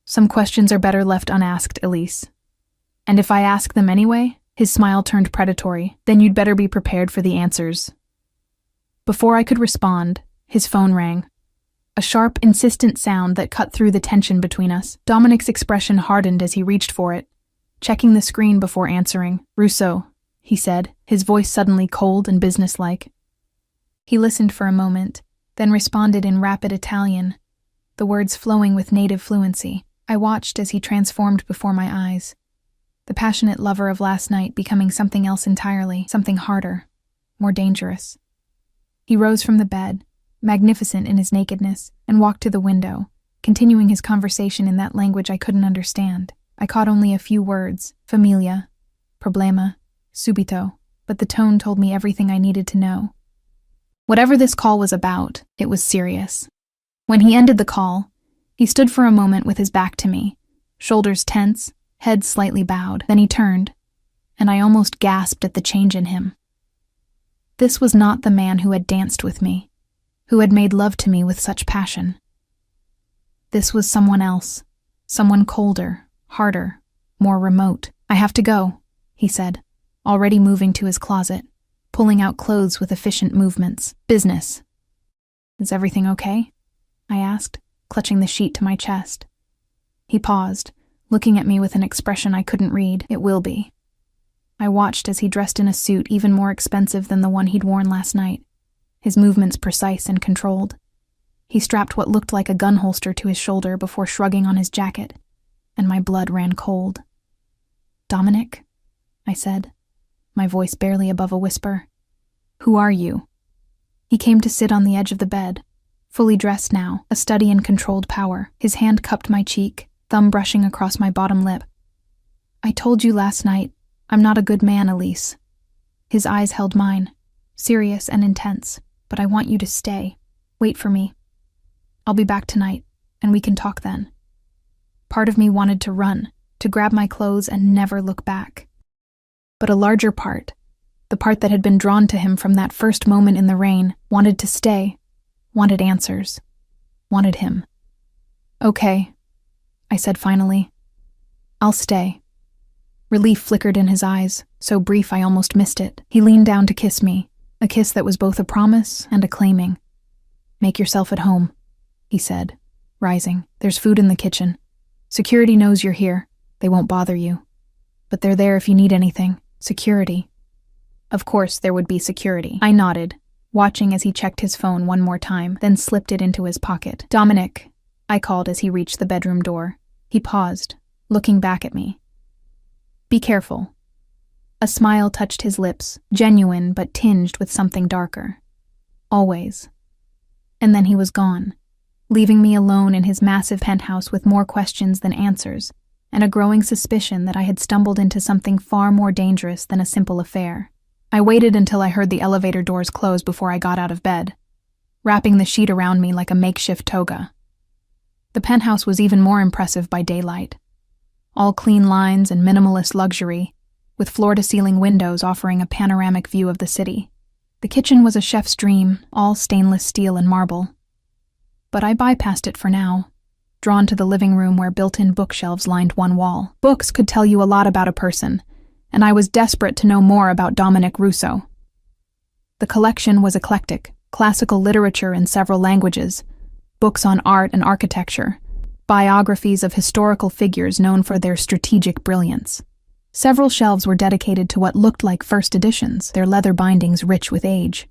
"Some questions are better left unasked, Elise. And if I ask them anyway," his smile turned predatory, "then you'd better be prepared for the answers." Before I could respond, his phone rang. A sharp, insistent sound that cut through the tension between us. Dominic's expression hardened as he reached for it, checking the screen before answering. "Russo," he said, his voice suddenly cold and businesslike. He listened for a moment, then responded in rapid Italian, the words flowing with native fluency. I watched as he transformed before my eyes, the passionate lover of last night becoming something else entirely, something harder, more dangerous. He rose from the bed, magnificent in his nakedness, and walked to the window, continuing his conversation in that language I couldn't understand. I caught only a few words: familia, problema, subito, but the tone told me everything I needed to know. Whatever this call was about, it was serious. When he ended the call, he stood for a moment with his back to me, shoulders tense, head slightly bowed. Then he turned, and I almost gasped at the change in him. This was not the man who had danced with me, who had made love to me with such passion. This was someone else, someone colder, harder, more remote. "I have to go," he said, already moving to his closet, pulling out clothes with efficient movements. "Business." "Is everything okay?" I asked, clutching the sheet to my chest. He paused, looking at me with an expression I couldn't read. "It will be." I watched as he dressed in a suit even more expensive than the one he'd worn last night, his movements precise and controlled. He strapped what looked like a gun holster to his shoulder before shrugging on his jacket, and my blood ran cold. "Dominic?" I said, my voice barely above a whisper. "Who are you?" He came to sit on the edge of the bed, fully dressed now, a study in controlled power. His hand cupped my cheek, thumb brushing across my bottom lip. "I told you last night, I'm not a good man, Elise." His eyes held mine, serious and intense. "But I want you to stay. Wait for me. I'll be back tonight, and we can talk then." Part of me wanted to run, to grab my clothes and never look back. But a larger part, the part that had been drawn to him from that first moment in the rain, wanted to stay, wanted answers, wanted him. "Okay," I said finally. "I'll stay." Relief flickered in his eyes, so brief I almost missed it. He leaned down to kiss me, a kiss that was both a promise and a claiming. "Make yourself at home," he said, rising. "There's food in the kitchen. Security knows you're here. They won't bother you. But they're there if you need anything. Security." Of course there would be security. I nodded, watching as he checked his phone one more time, then slipped it into his pocket. "Dominic," I called as he reached the bedroom door. He paused, looking back at me. "Be careful." A smile touched his lips, genuine but tinged with something darker. "Always." And then he was gone, leaving me alone in his massive penthouse with more questions than answers, and a growing suspicion that I had stumbled into something far more dangerous than a simple affair. I waited until I heard the elevator doors close before I got out of bed, wrapping the sheet around me like a makeshift toga. The penthouse was even more impressive by daylight. All clean lines and minimalist luxury, with floor-to-ceiling windows offering a panoramic view of the city. The kitchen was a chef's dream, all stainless steel and marble. But I bypassed it for now, drawn to the living room where built-in bookshelves lined one wall. Books could tell you a lot about a person, and I was desperate to know more about Dominic Russo. The collection was eclectic, classical literature in several languages, books on art and architecture, biographies of historical figures known for their strategic brilliance. Several shelves were dedicated to what looked like first editions, their leather bindings rich with age.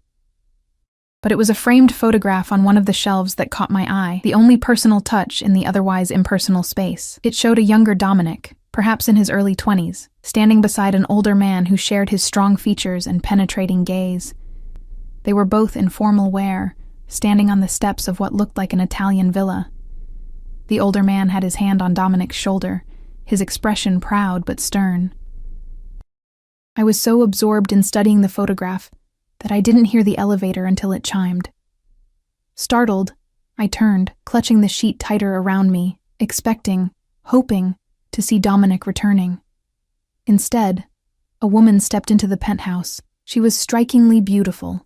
But it was a framed photograph on one of the shelves that caught my eye, the only personal touch in the otherwise impersonal space. It showed a younger Dominic, perhaps in his early 20s, standing beside an older man who shared his strong features and penetrating gaze. They were both in formal wear, standing on the steps of what looked like an Italian villa. The older man had his hand on Dominic's shoulder, his expression proud but stern. I was so absorbed in studying the photograph that I didn't hear the elevator until it chimed. Startled, I turned, clutching the sheet tighter around me, expecting, hoping, to see Dominic returning. Instead, a woman stepped into the penthouse. She was strikingly beautiful,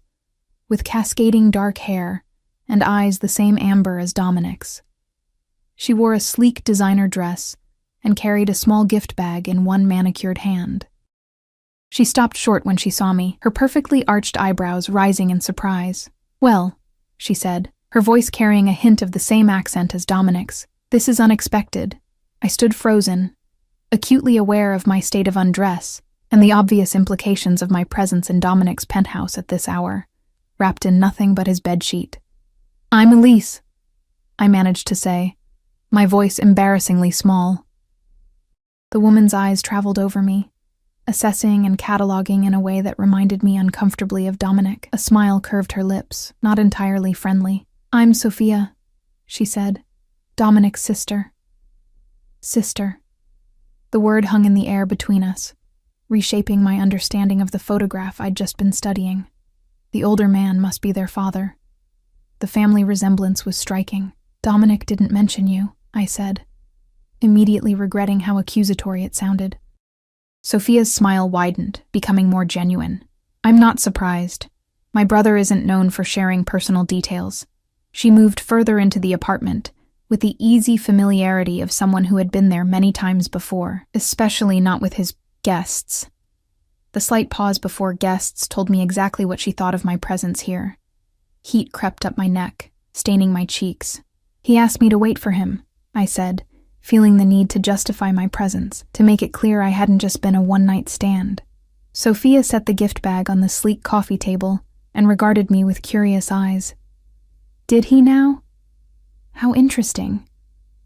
with cascading dark hair and eyes the same amber as Dominic's. She wore a sleek designer dress and carried a small gift bag in one manicured hand. She stopped short when she saw me, her perfectly arched eyebrows rising in surprise. "Well," she said, her voice carrying a hint of the same accent as Dominic's, "this is unexpected." I stood frozen, acutely aware of my state of undress and the obvious implications of my presence in Dominic's penthouse at this hour, wrapped in nothing but his bedsheet. "I'm Elise," I managed to say, my voice embarrassingly small. The woman's eyes traveled over me, assessing and cataloging in a way that reminded me uncomfortably of Dominic. A smile curved her lips, not entirely friendly. "I'm Sophia," she said, "Dominic's sister." Sister. The word hung in the air between us, reshaping my understanding of the photograph I'd just been studying. The older man must be their father. The family resemblance was striking. "Dominic didn't mention you," I said, immediately regretting how accusatory it sounded. Sophia's smile widened, becoming more genuine. "I'm not surprised. My brother isn't known for sharing personal details." She moved further into the apartment, with the easy familiarity of someone who had been there many times before, especially not with his guests. The slight pause before guests told me exactly what she thought of my presence here. Heat crept up my neck, staining my cheeks. "He asked me to wait for him," I said, feeling the need to justify my presence, to make it clear I hadn't just been a one-night stand. Sophia set the gift bag on the sleek coffee table and regarded me with curious eyes. "Did he now?" How interesting.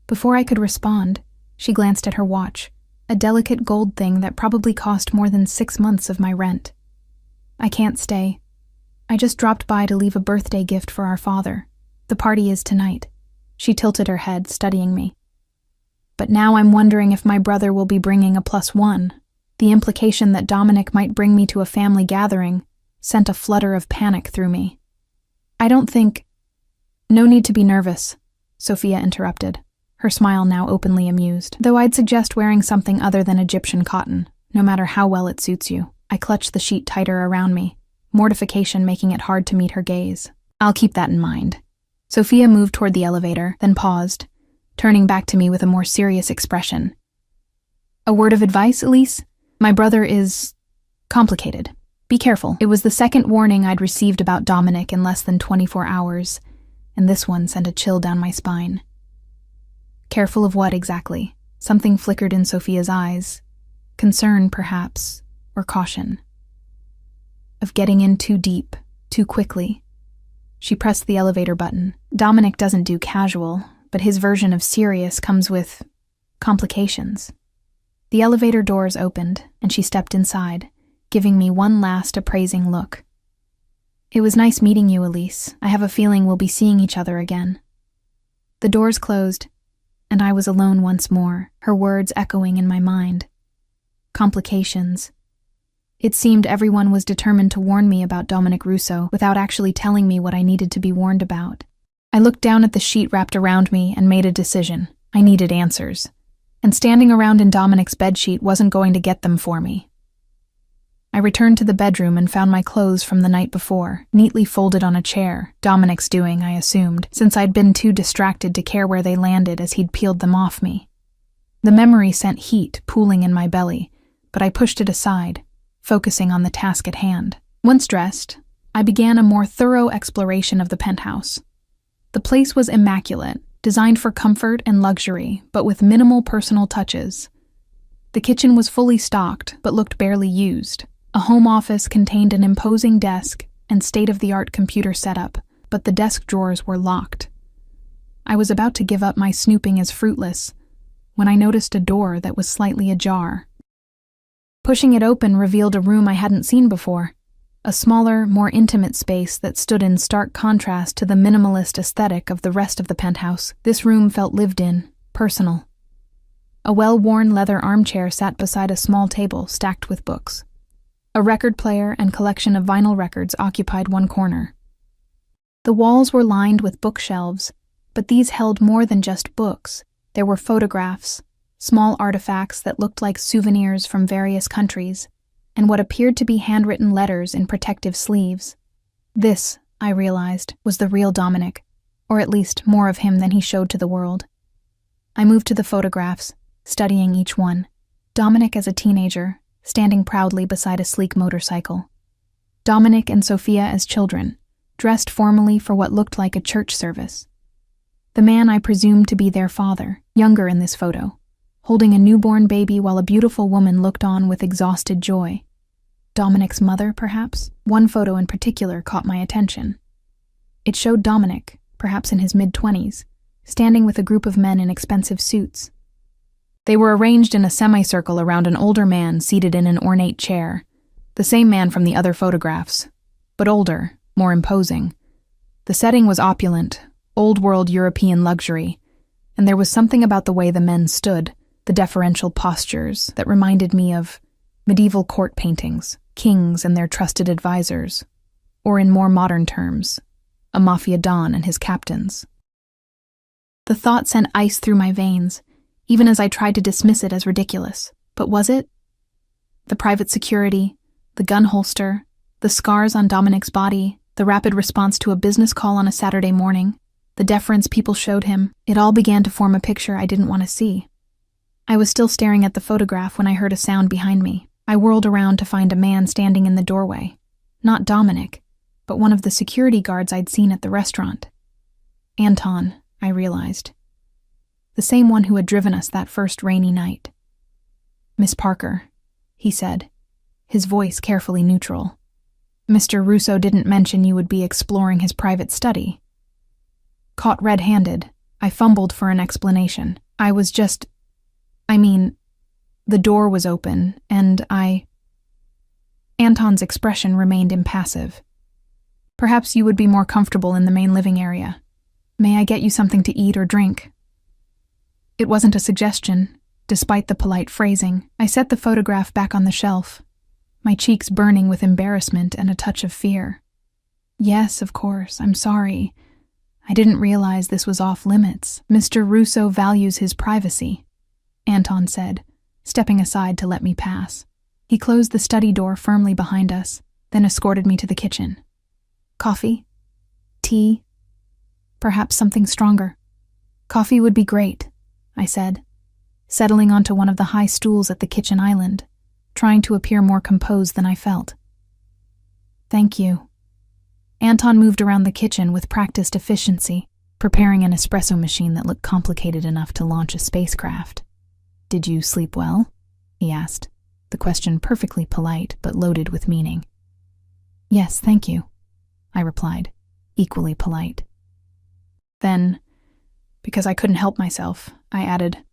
Before I could respond, she glanced at her watch, a delicate gold thing that probably cost more than 6 months of my rent. I can't stay. I just dropped by to leave a birthday gift for our father. The party is tonight. She tilted her head, studying me. But now I'm wondering if my brother will be bringing a +1. The implication that Dominic might bring me to a family gathering sent a flutter of panic through me. I don't think— No need to be nervous, Sophia interrupted, her smile now openly amused. Though I'd suggest wearing something other than Egyptian cotton, no matter how well it suits you. I clutched the sheet tighter around me, mortification making it hard to meet her gaze. I'll keep that in mind. Sophia moved toward the elevator, then paused, turning back to me with a more serious expression. A word of advice, Elise? My brother is complicated. Be careful. It was the second warning I'd received about Dominic in less than 24 hours, and this one sent a chill down my spine. Careful of what exactly? Something flickered in Sophia's eyes. Concern, perhaps, or caution. Of getting in too deep, too quickly. She pressed the elevator button. Dominic doesn't do casual, but his version of serious comes with complications. The elevator doors opened, and she stepped inside, giving me one last appraising look. It was nice meeting you, Elise. I have a feeling we'll be seeing each other again. The doors closed, and I was alone once more, her words echoing in my mind. Complications. It seemed everyone was determined to warn me about Dominic Russo without actually telling me what I needed to be warned about. I looked down at the sheet wrapped around me and made a decision. I needed answers. And standing around in Dominic's bedsheet wasn't going to get them for me. I returned to the bedroom and found my clothes from the night before, neatly folded on a chair, Dominic's doing, I assumed, since I'd been too distracted to care where they landed as he'd peeled them off me. The memory sent heat pooling in my belly, but I pushed it aside, focusing on the task at hand. Once dressed, I began a more thorough exploration of the penthouse. The place was immaculate, designed for comfort and luxury, but with minimal personal touches. The kitchen was fully stocked, but looked barely used. A home office contained an imposing desk and state-of-the-art computer setup, but the desk drawers were locked. I was about to give up my snooping as fruitless when I noticed a door that was slightly ajar. Pushing it open revealed a room I hadn't seen before, a smaller, more intimate space that stood in stark contrast to the minimalist aesthetic of the rest of the penthouse. This room felt lived in, personal. A well-worn leather armchair sat beside a small table stacked with books. A record player and collection of vinyl records occupied one corner. The walls were lined with bookshelves, but these held more than just books. There were photographs, small artifacts that looked like souvenirs from various countries, and what appeared to be handwritten letters in protective sleeves. This, I realized, was the real Dominic, or at least more of him than he showed to the world. I moved to the photographs, studying each one. Dominic as a teenager, standing proudly beside a sleek motorcycle. Dominic and Sophia as children, dressed formally for what looked like a church service. The man I presumed to be their father, younger in this photo, holding a newborn baby while a beautiful woman looked on with exhausted joy. Dominic's mother, perhaps? One photo in particular caught my attention. It showed Dominic, perhaps in his mid-20s, standing with a group of men in expensive suits. They were arranged in a semicircle around an older man seated in an ornate chair, the same man from the other photographs, but older, more imposing. The setting was opulent, old-world European luxury, and there was something about the way the men stood, the deferential postures, that reminded me of medieval court paintings, kings and their trusted advisors, or in more modern terms, a Mafia don and his captains. The thought sent ice through my veins, even as I tried to dismiss it as ridiculous. But was it? The private security, the gun holster, the scars on Dominic's body, the rapid response to a business call on a Saturday morning, the deference people showed him, it all began to form a picture I didn't want to see. I was still staring at the photograph when I heard a sound behind me. I whirled around to find a man standing in the doorway. Not Dominic, but one of the security guards I'd seen at the restaurant. Anton, I realized. The same one who had driven us that first rainy night. "Miss Parker," he said, his voice carefully neutral. "Mr. Russo didn't mention you would be exploring his private study." Caught red-handed, I fumbled for an explanation. The door was open, and Anton's expression remained impassive. Perhaps you would be more comfortable in the main living area. May I get you something to eat or drink? It wasn't a suggestion, despite the polite phrasing. I set the photograph back on the shelf, my cheeks burning with embarrassment and a touch of fear. Yes, of course, I'm sorry. I didn't realize this was off limits. Mr. Russo values his privacy, Anton said, stepping aside to let me pass. He closed the study door firmly behind us, then escorted me to the kitchen. Coffee? Tea? Perhaps something stronger. Coffee would be great, I said, settling onto one of the high stools at the kitchen island, trying to appear more composed than I felt. Thank you. Anton moved around the kitchen with practiced efficiency, preparing an espresso machine that looked complicated enough to launch a spacecraft. Did you sleep well? He asked, the question perfectly polite but loaded with meaning. Yes, thank you, I replied, equally polite. Then, because I couldn't help myself, I added,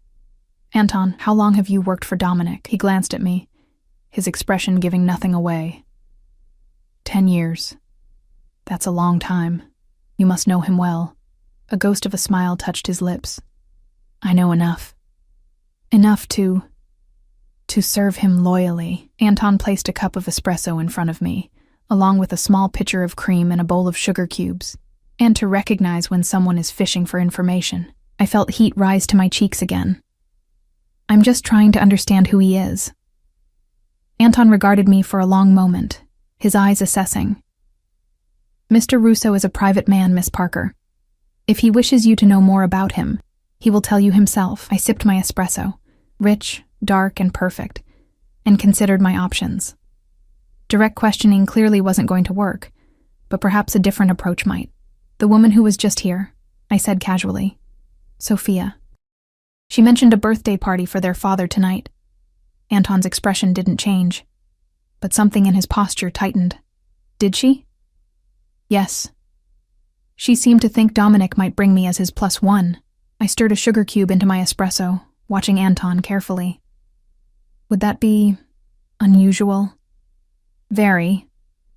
Anton, how long have you worked for Dominic? He glanced at me, his expression giving nothing away. 10 years. That's a long time. You must know him well. A ghost of a smile touched his lips. I know enough. Enough to serve him loyally. Anton placed a cup of espresso in front of me, along with a small pitcher of cream and a bowl of sugar cubes, and to recognize when someone is fishing for information. I felt heat rise to my cheeks again. I'm just trying to understand who he is. Anton regarded me for a long moment, his eyes assessing. Mr. Russo is a private man, Miss Parker. If he wishes you to know more about him, he will tell you himself. I sipped my espresso, rich, dark, and perfect, and considered my options. Direct questioning clearly wasn't going to work, but perhaps a different approach might. The woman who was just here, I said casually. Sophia. She mentioned a birthday party for their father tonight. Anton's expression didn't change, but something in his posture tightened. Did she? Yes. She seemed to think Dominic might bring me as his +1. I stirred a sugar cube into my espresso, watching Anton carefully. Would that be unusual? Very,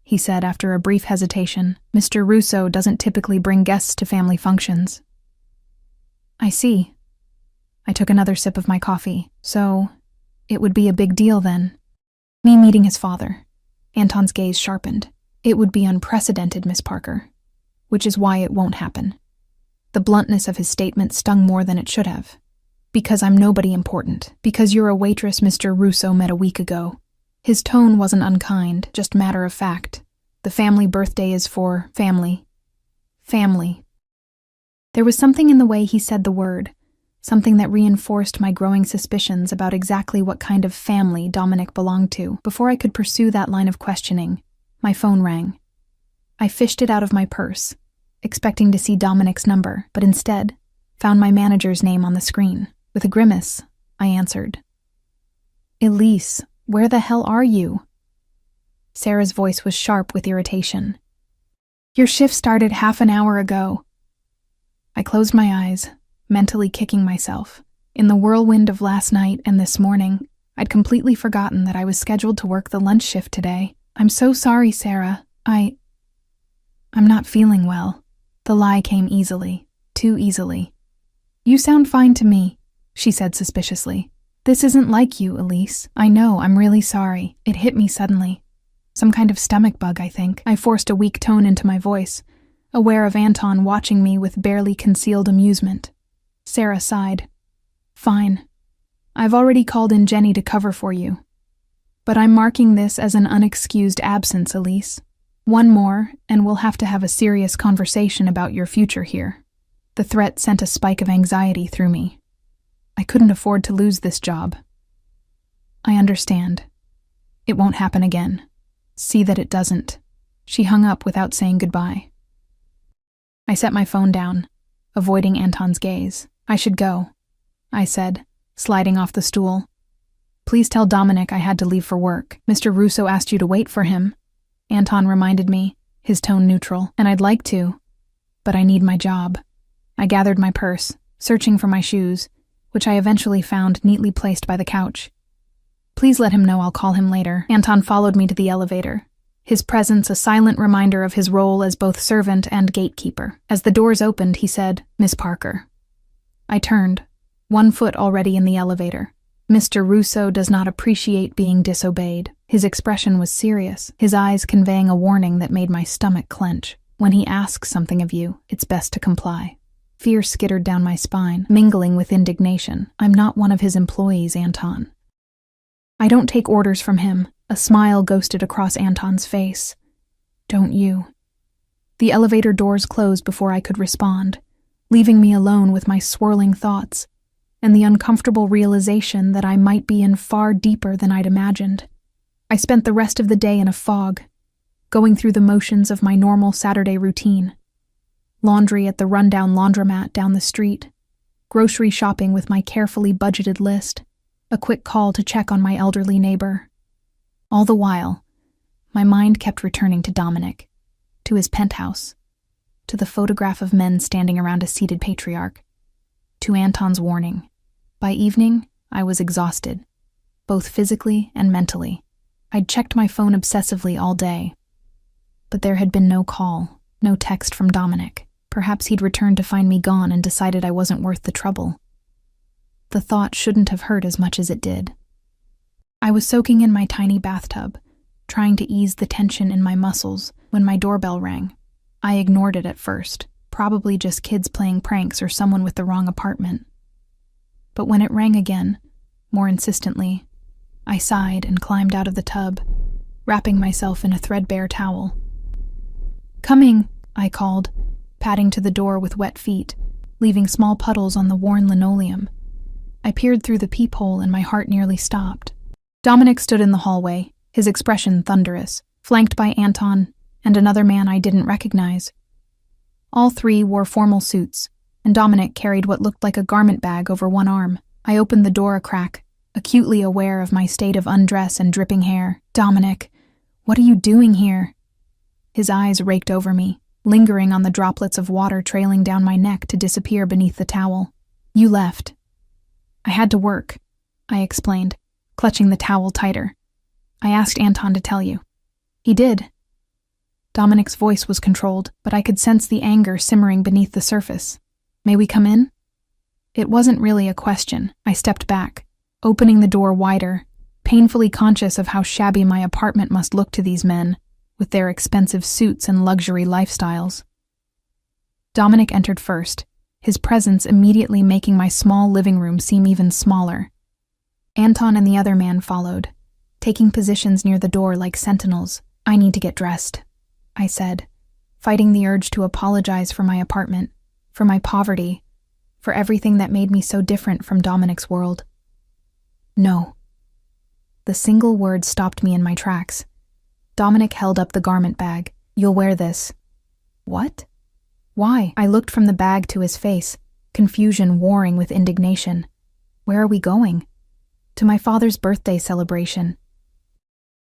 he said after a brief hesitation. Mr. Russo doesn't typically bring guests to family functions. I see. I took another sip of my coffee. So, it would be a big deal then. Me meeting his father. Anton's gaze sharpened. It would be unprecedented, Miss Parker, which is why it won't happen. The bluntness of his statement stung more than it should have. Because I'm nobody important. Because you're a waitress Mr. Russo met a week ago. His tone wasn't unkind, just matter of fact. The family birthday is for family. Family. There was something in the way he said the word, something that reinforced my growing suspicions about exactly what kind of family Dominic belonged to. Before I could pursue that line of questioning, my phone rang. I fished it out of my purse, expecting to see Dominic's number, but instead found my manager's name on the screen. With a grimace, I answered. Elise, where the hell are you? Sarah's voice was sharp with irritation. Your shift started half an hour ago. I closed my eyes, mentally kicking myself. In the whirlwind of last night and this morning, I'd completely forgotten that I was scheduled to work the lunch shift today. I'm so sorry, Sarah. I'm not feeling well. The lie came easily, too easily. You sound fine to me, she said suspiciously. This isn't like you, Elise. I know, I'm really sorry. It hit me suddenly. Some kind of stomach bug, I think. I forced a weak tone into my voice, aware of Anton watching me with barely concealed amusement. Sarah sighed. Fine. I've already called in Jenny to cover for you. But I'm marking this as an unexcused absence, Elise. One more, and we'll have to have a serious conversation about your future here. The threat sent a spike of anxiety through me. I couldn't afford to lose this job. I understand. It won't happen again. See that it doesn't. She hung up without saying goodbye. I set my phone down, avoiding Anton's gaze. I should go, I said, sliding off the stool. Please tell Dominic I had to leave for work. Mr. Russo asked you to wait for him. Anton reminded me, his tone neutral, and I'd like to, but I need my job. I gathered my purse, searching for my shoes, which I eventually found neatly placed by the couch. Please let him know I'll call him later. Anton followed me to the elevator, his presence a silent reminder of his role as both servant and gatekeeper. As the doors opened, he said, "Miss Parker." I turned, one foot already in the elevator. Mr. Russo does not appreciate being disobeyed. His expression was serious, his eyes conveying a warning that made my stomach clench. When he asks something of you, it's best to comply. Fear skittered down my spine, mingling with indignation. I'm not one of his employees, Anton. I don't take orders from him. A smile ghosted across Anton's face. Don't you? The elevator doors closed before I could respond, leaving me alone with my swirling thoughts and the uncomfortable realization that I might be in far deeper than I'd imagined. I spent the rest of the day in a fog, going through the motions of my normal Saturday routine. Laundry at the rundown laundromat down the street, grocery shopping with my carefully budgeted list, a quick call to check on my elderly neighbor. All the while, my mind kept returning to Dominic, to his penthouse, to the photograph of men standing around a seated patriarch, to Anton's warning. By evening, I was exhausted, both physically and mentally. I'd checked my phone obsessively all day, but there had been no call, no text from Dominic. Perhaps he'd returned to find me gone and decided I wasn't worth the trouble. The thought shouldn't have hurt as much as it did. I was soaking in my tiny bathtub, trying to ease the tension in my muscles when my doorbell rang. I ignored it at first, probably just kids playing pranks or someone with the wrong apartment. But when it rang again, more insistently, I sighed and climbed out of the tub, wrapping myself in a threadbare towel. "Coming," I called, padding to the door with wet feet, leaving small puddles on the worn linoleum. I peered through the peephole and my heart nearly stopped. Dominic stood in the hallway, his expression thunderous, flanked by Anton and another man I didn't recognize. All three wore formal suits, and Dominic carried what looked like a garment bag over one arm. I opened the door a crack, acutely aware of my state of undress and dripping hair. "Dominic, what are you doing here?" His eyes raked over me, lingering on the droplets of water trailing down my neck to disappear beneath the towel. "You left." "I had to work," I explained, clutching the towel tighter. "I asked Anton to tell you." "He did." Dominic's voice was controlled, but I could sense the anger simmering beneath the surface. "May we come in?" It wasn't really a question. I stepped back, opening the door wider, painfully conscious of how shabby my apartment must look to these men, with their expensive suits and luxury lifestyles. Dominic entered first, his presence immediately making my small living room seem even smaller. Anton and the other man followed, taking positions near the door like sentinels. "I need to get dressed," I said, fighting the urge to apologize for my apartment, for my poverty, for everything that made me so different from Dominic's world. "No." The single word stopped me in my tracks. Dominic held up the garment bag. "You'll wear this." "What? Why?" I looked from the bag to his face, confusion warring with indignation. "Where are we going?" "To my father's birthday celebration."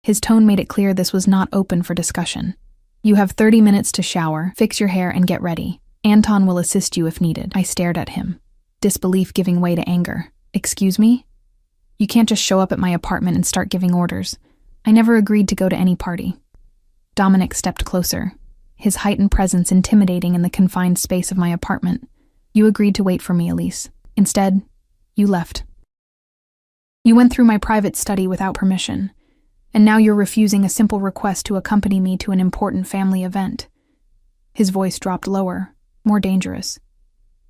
His tone made it clear this was not open for discussion. "You have 30 minutes to shower, fix your hair, and get ready. Anton will assist you if needed." I stared at him, disbelief giving way to anger. "Excuse me? You can't just show up at my apartment and start giving orders. I never agreed to go to any party." Dominic stepped closer, his heightened presence intimidating in the confined space of my apartment. "You agreed to wait for me, Elise. Instead, you left. You went through my private study without permission, and now you're refusing a simple request to accompany me to an important family event." His voice dropped lower, more dangerous.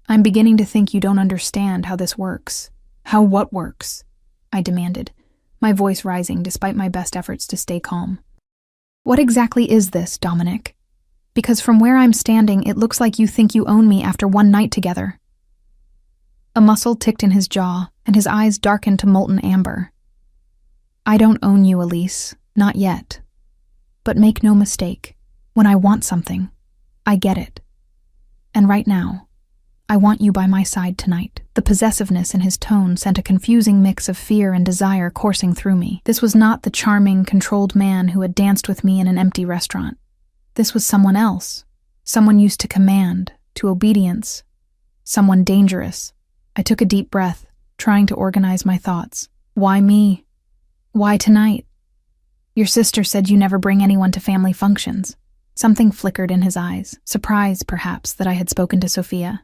"I'm beginning to think you don't understand how this works." "How what works?" I demanded, my voice rising despite my best efforts to stay calm. "What exactly is this, Dominic? Because from where I'm standing, it looks like you think you own me after one night together." A muscle ticked in his jaw, and his eyes darkened to molten amber. "I don't own you, Elise, not yet. But make no mistake, when I want something, I get it. And right now, I want you by my side tonight." The possessiveness in his tone sent a confusing mix of fear and desire coursing through me. This was not the charming, controlled man who had danced with me in an empty restaurant. This was someone else, someone used to command, to obedience, Someone dangerous. I took a deep breath, trying to organize my thoughts. Why me? Why tonight? Your sister said you never bring anyone to family functions. Something flickered in his eyes, surprise, perhaps, that I had spoken to Sophia.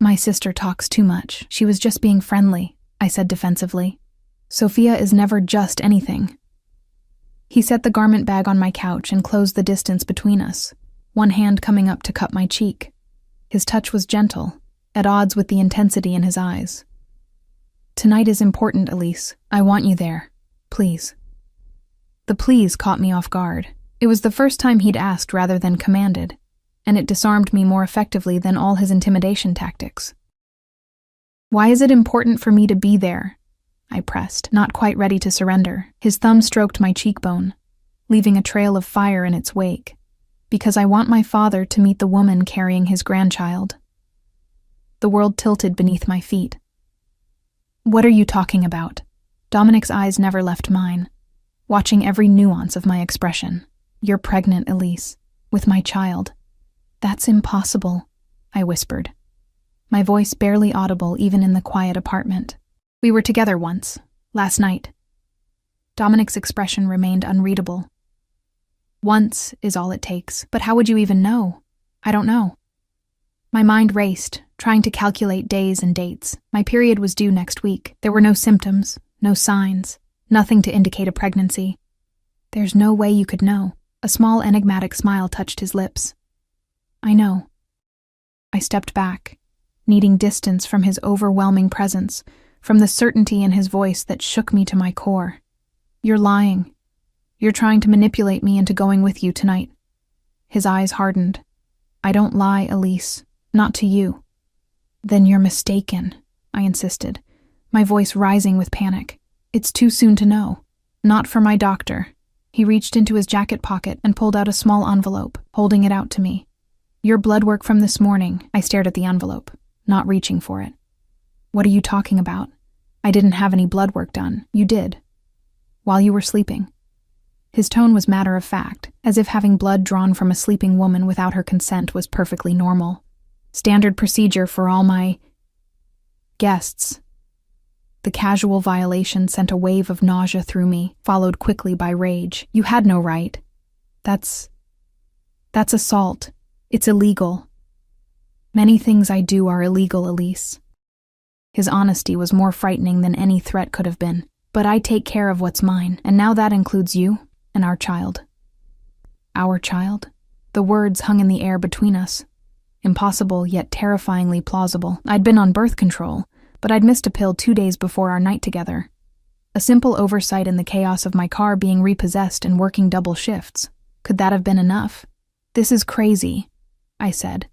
My sister talks too much. She was just being friendly, I said defensively. Sophia is never just anything. He set the garment bag on my couch and closed the distance between us, one hand coming up to cup my cheek. His touch was gentle, at odds with the intensity in his eyes. Tonight is important, Elise. I want you there. Please. The please caught me off guard. It was the first time he'd asked rather than commanded, and it disarmed me more effectively than all his intimidation tactics. Why is it important for me to be there? I pressed, not quite ready to surrender. His thumb stroked my cheekbone, leaving a trail of fire in its wake. Because I want my father to meet the woman carrying his grandchild. The world tilted beneath my feet. What are you talking about? Dominic's eyes never left mine, watching every nuance of my expression. You're pregnant, Elise, with my child. That's impossible, I whispered, my voice barely audible even in the quiet apartment. We were together once, last night. Dominic's expression remained unreadable. Once is all it takes, but how would you even know? I don't know. My mind raced, trying to calculate days and dates. My period was due next week. There were no symptoms, no signs, nothing to indicate a pregnancy. There's no way you could know. A small enigmatic smile touched his lips. I know. I stepped back, needing distance from his overwhelming presence, from the certainty in his voice that shook me to my core. You're lying. You're trying to manipulate me into going with you tonight. His eyes hardened. I don't lie, Elise. Not to you. Then you're mistaken, I insisted, my voice rising with panic. It's too soon to know. Not for my doctor. He reached into his jacket pocket and pulled out a small envelope, holding it out to me. Your blood work from this morning. I stared at the envelope, not reaching for it. What are you talking about? I didn't have any blood work done. You did. While you were sleeping. His tone was matter of fact, as if having blood drawn from a sleeping woman without her consent was perfectly normal. Standard procedure for all my guests. The casual violation sent a wave of nausea through me, followed quickly by rage. You had no right. That's assault. It's illegal. Many things I do are illegal, Elise. His honesty was more frightening than any threat could have been. But I take care of what's mine, and now that includes you and our child. Our child? The words hung in the air between us. Impossible, yet terrifyingly plausible. I'd been on birth control, but I'd missed a pill 2 days before our night together. A simple oversight in the chaos of my car being repossessed and working double shifts. Could that have been enough? This is crazy, I said,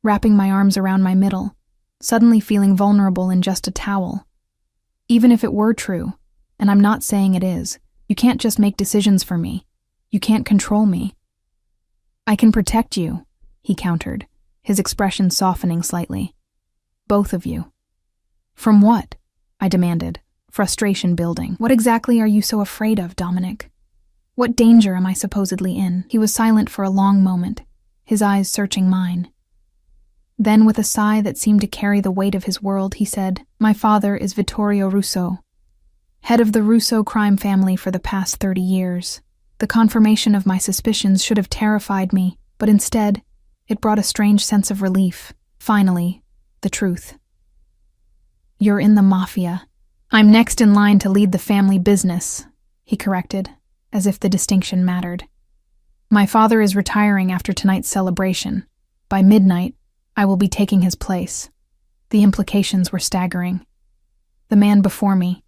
wrapping my arms around my middle, suddenly feeling vulnerable in just a towel. Even if it were true, and I'm not saying it is, you can't just make decisions for me. You can't control me. I can protect you, he countered, his expression softening slightly. Both of you. From what? I demanded, frustration building. What exactly are you so afraid of, Dominic? What danger am I supposedly in? He was silent for a long moment, his eyes searching mine. Then, with a sigh that seemed to carry the weight of his world, he said, My father is Vittorio Russo, head of the Russo crime family for the past 30 years. The confirmation of my suspicions should have terrified me, but instead, it brought a strange sense of relief. Finally, the truth. You're in the Mafia. I'm next in line to lead the family business, he corrected, as if the distinction mattered. My father is retiring after tonight's celebration. By midnight, I will be taking his place. The implications were staggering. The man before me,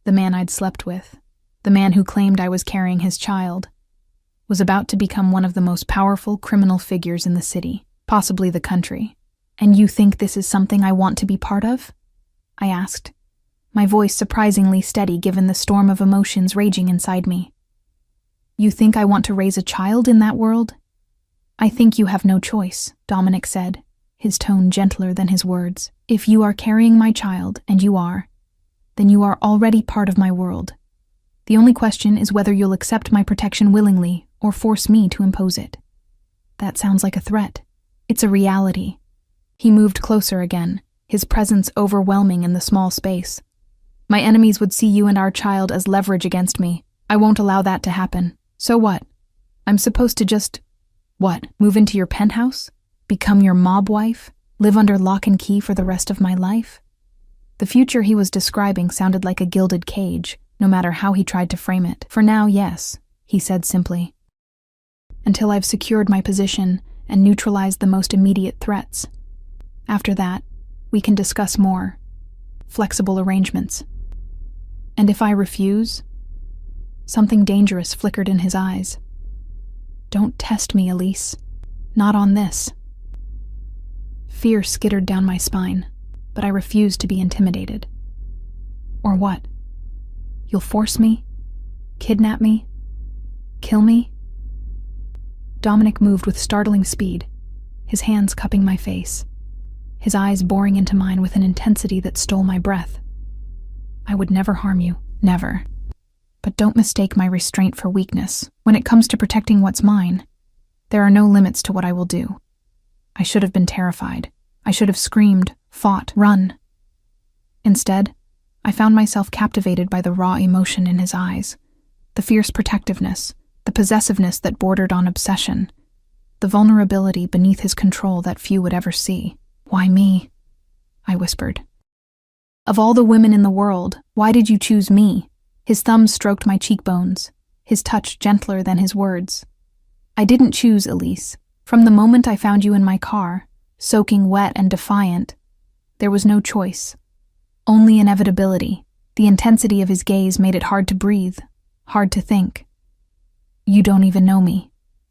the man I'd slept with, the man who claimed I was carrying his child, was about to become one of the most powerful criminal figures in the city, possibly the country. And you think this is something I want to be part of? I asked, my voice surprisingly steady given the storm of emotions raging inside me. You think I want to raise a child in that world? I think you have no choice, Dominic said, his tone gentler than his words. If you are carrying my child, and you are, then you are already part of my world. The only question is whether you'll accept my protection willingly or force me to impose it. That sounds like a threat. It's a reality. He moved closer again, his presence overwhelming in the small space. My enemies would see you and our child as leverage against me. I won't allow that to happen. So what? I'm supposed to just, what, move into your penthouse? Become your mob wife? Live under lock and key for the rest of my life? The future he was describing sounded like a gilded cage, no matter how he tried to frame it. For now, yes, he said simply. Until I've secured my position and neutralized the most immediate threats. After that, we can discuss more flexible arrangements. And if I refuse? Something dangerous flickered in his eyes. Don't test me, Elise. Not on this. Fear skittered down my spine, but I refused to be intimidated. Or what? You'll force me? Kidnap me? Kill me? Dominic moved with startling speed, his hands cupping my face, his eyes boring into mine with an intensity that stole my breath. I would never harm you, never. But don't mistake my restraint for weakness. When it comes to protecting what's mine, there are no limits to what I will do. I should have been terrified. I should have screamed, fought, run. Instead, I found myself captivated by the raw emotion in his eyes, the fierce protectiveness, the possessiveness that bordered on obsession, the vulnerability beneath his control that few would ever see. Why me? I whispered. Of all the women in the world, why did you choose me? His thumbs stroked my cheekbones, his touch gentler than his words. I didn't choose, Elise. From the moment I found you in my car, soaking wet and defiant, there was no choice. Only inevitability. The intensity of his gaze made it hard to breathe, hard to think. You don't even know me.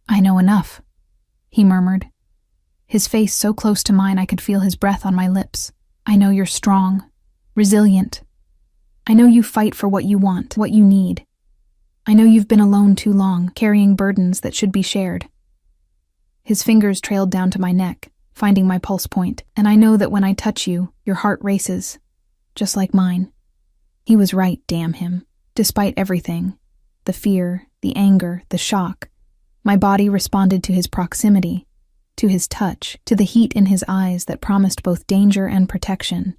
I know enough, he murmured, his face so close to mine I could feel his breath on my lips. I know you're strong, resilient. I know you fight for what you want, what you need. I know you've been alone too long, carrying burdens that should be shared. His fingers trailed down to my neck, finding my pulse point, and I know that when I touch you, your heart races, just like mine. He was right, damn him. Despite everything, the fear, the anger, the shock, my body responded to his proximity, to his touch, to the heat in his eyes that promised both danger and protection.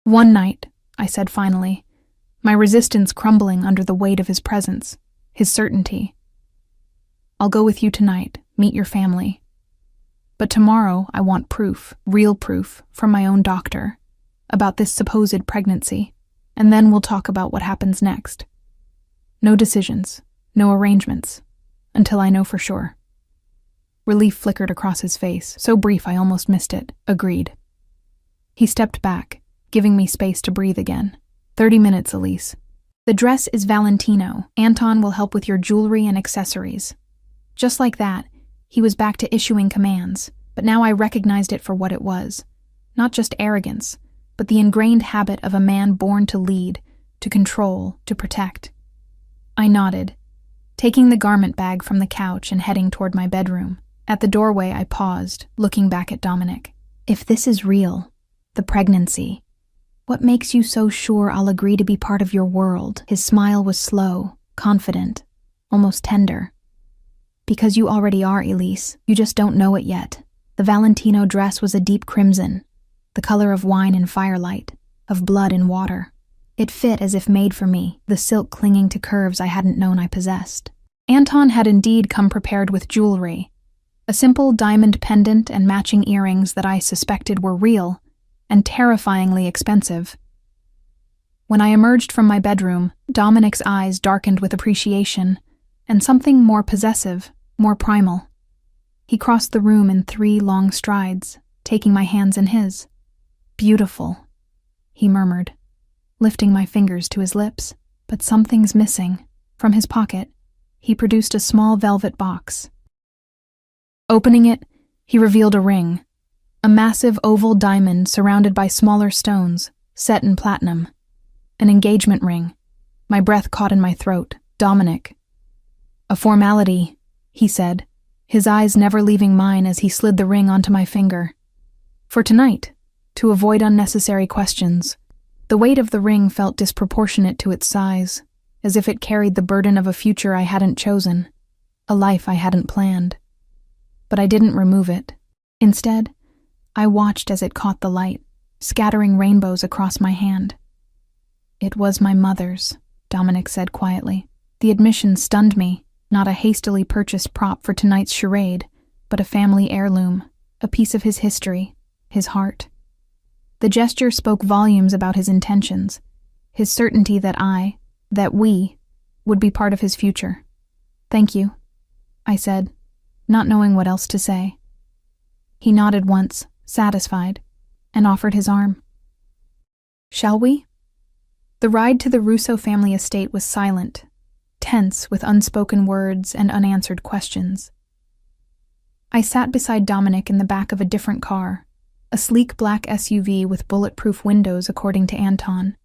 One night, I said finally, my resistance crumbling under the weight of his presence, his certainty. I'll go with you tonight, meet your family. But tomorrow I want proof, real proof, from my own doctor, about this supposed pregnancy, and then we'll talk about what happens next. No decisions, no arrangements, until I know for sure. Relief flickered across his face, so brief I almost missed it. Agreed. He stepped back, giving me space to breathe again. 30 minutes, Elise. The dress is Valentino. Anton will help with your jewelry and accessories. Just like that, he was back to issuing commands, but now I recognized it for what it was. Not just arrogance, but the ingrained habit of a man born to lead, to control, to protect. I nodded, taking the garment bag from the couch and heading toward my bedroom. At the doorway, I paused, looking back at Dominic. If this is real, the pregnancy, what makes you so sure I'll agree to be part of your world? His smile was slow, confident, almost tender. Because you already are, Elise. You just don't know it yet. The Valentino dress was a deep crimson, the color of wine in firelight, of blood in water. It fit as if made for me, the silk clinging to curves I hadn't known I possessed. Anton had indeed come prepared with jewelry, a simple diamond pendant and matching earrings that I suspected were real and terrifyingly expensive. When I emerged from my bedroom, Dominic's eyes darkened with appreciation and something more possessive, more primal. He crossed the room in 3 long strides, taking my hands in his. Beautiful, he murmured, lifting my fingers to his lips. But something's missing. From his pocket, he produced a small velvet box. Opening it, he revealed a ring, a massive oval diamond surrounded by smaller stones, set in platinum. An engagement ring. My breath caught in my throat. Dominic. A formality, he said, his eyes never leaving mine as he slid the ring onto my finger. For tonight, to avoid unnecessary questions. The weight of the ring felt disproportionate to its size, as if it carried the burden of a future I hadn't chosen, a life I hadn't planned. But I didn't remove it. Instead, I watched as it caught the light, scattering rainbows across my hand. "It was my mother's," Dominic said quietly. The admission stunned me, not a hastily purchased prop for tonight's charade, but a family heirloom, a piece of his history, his heart. The gesture spoke volumes about his intentions, his certainty that we, would be part of his future. "Thank you," I said, not knowing what else to say. He nodded once, satisfied, and offered his arm. "Shall we?" The ride to the Russo family estate was silent, tense with unspoken words and unanswered questions. I sat beside Dominic in the back of a different car, a sleek black SUV with bulletproof windows according to Anton,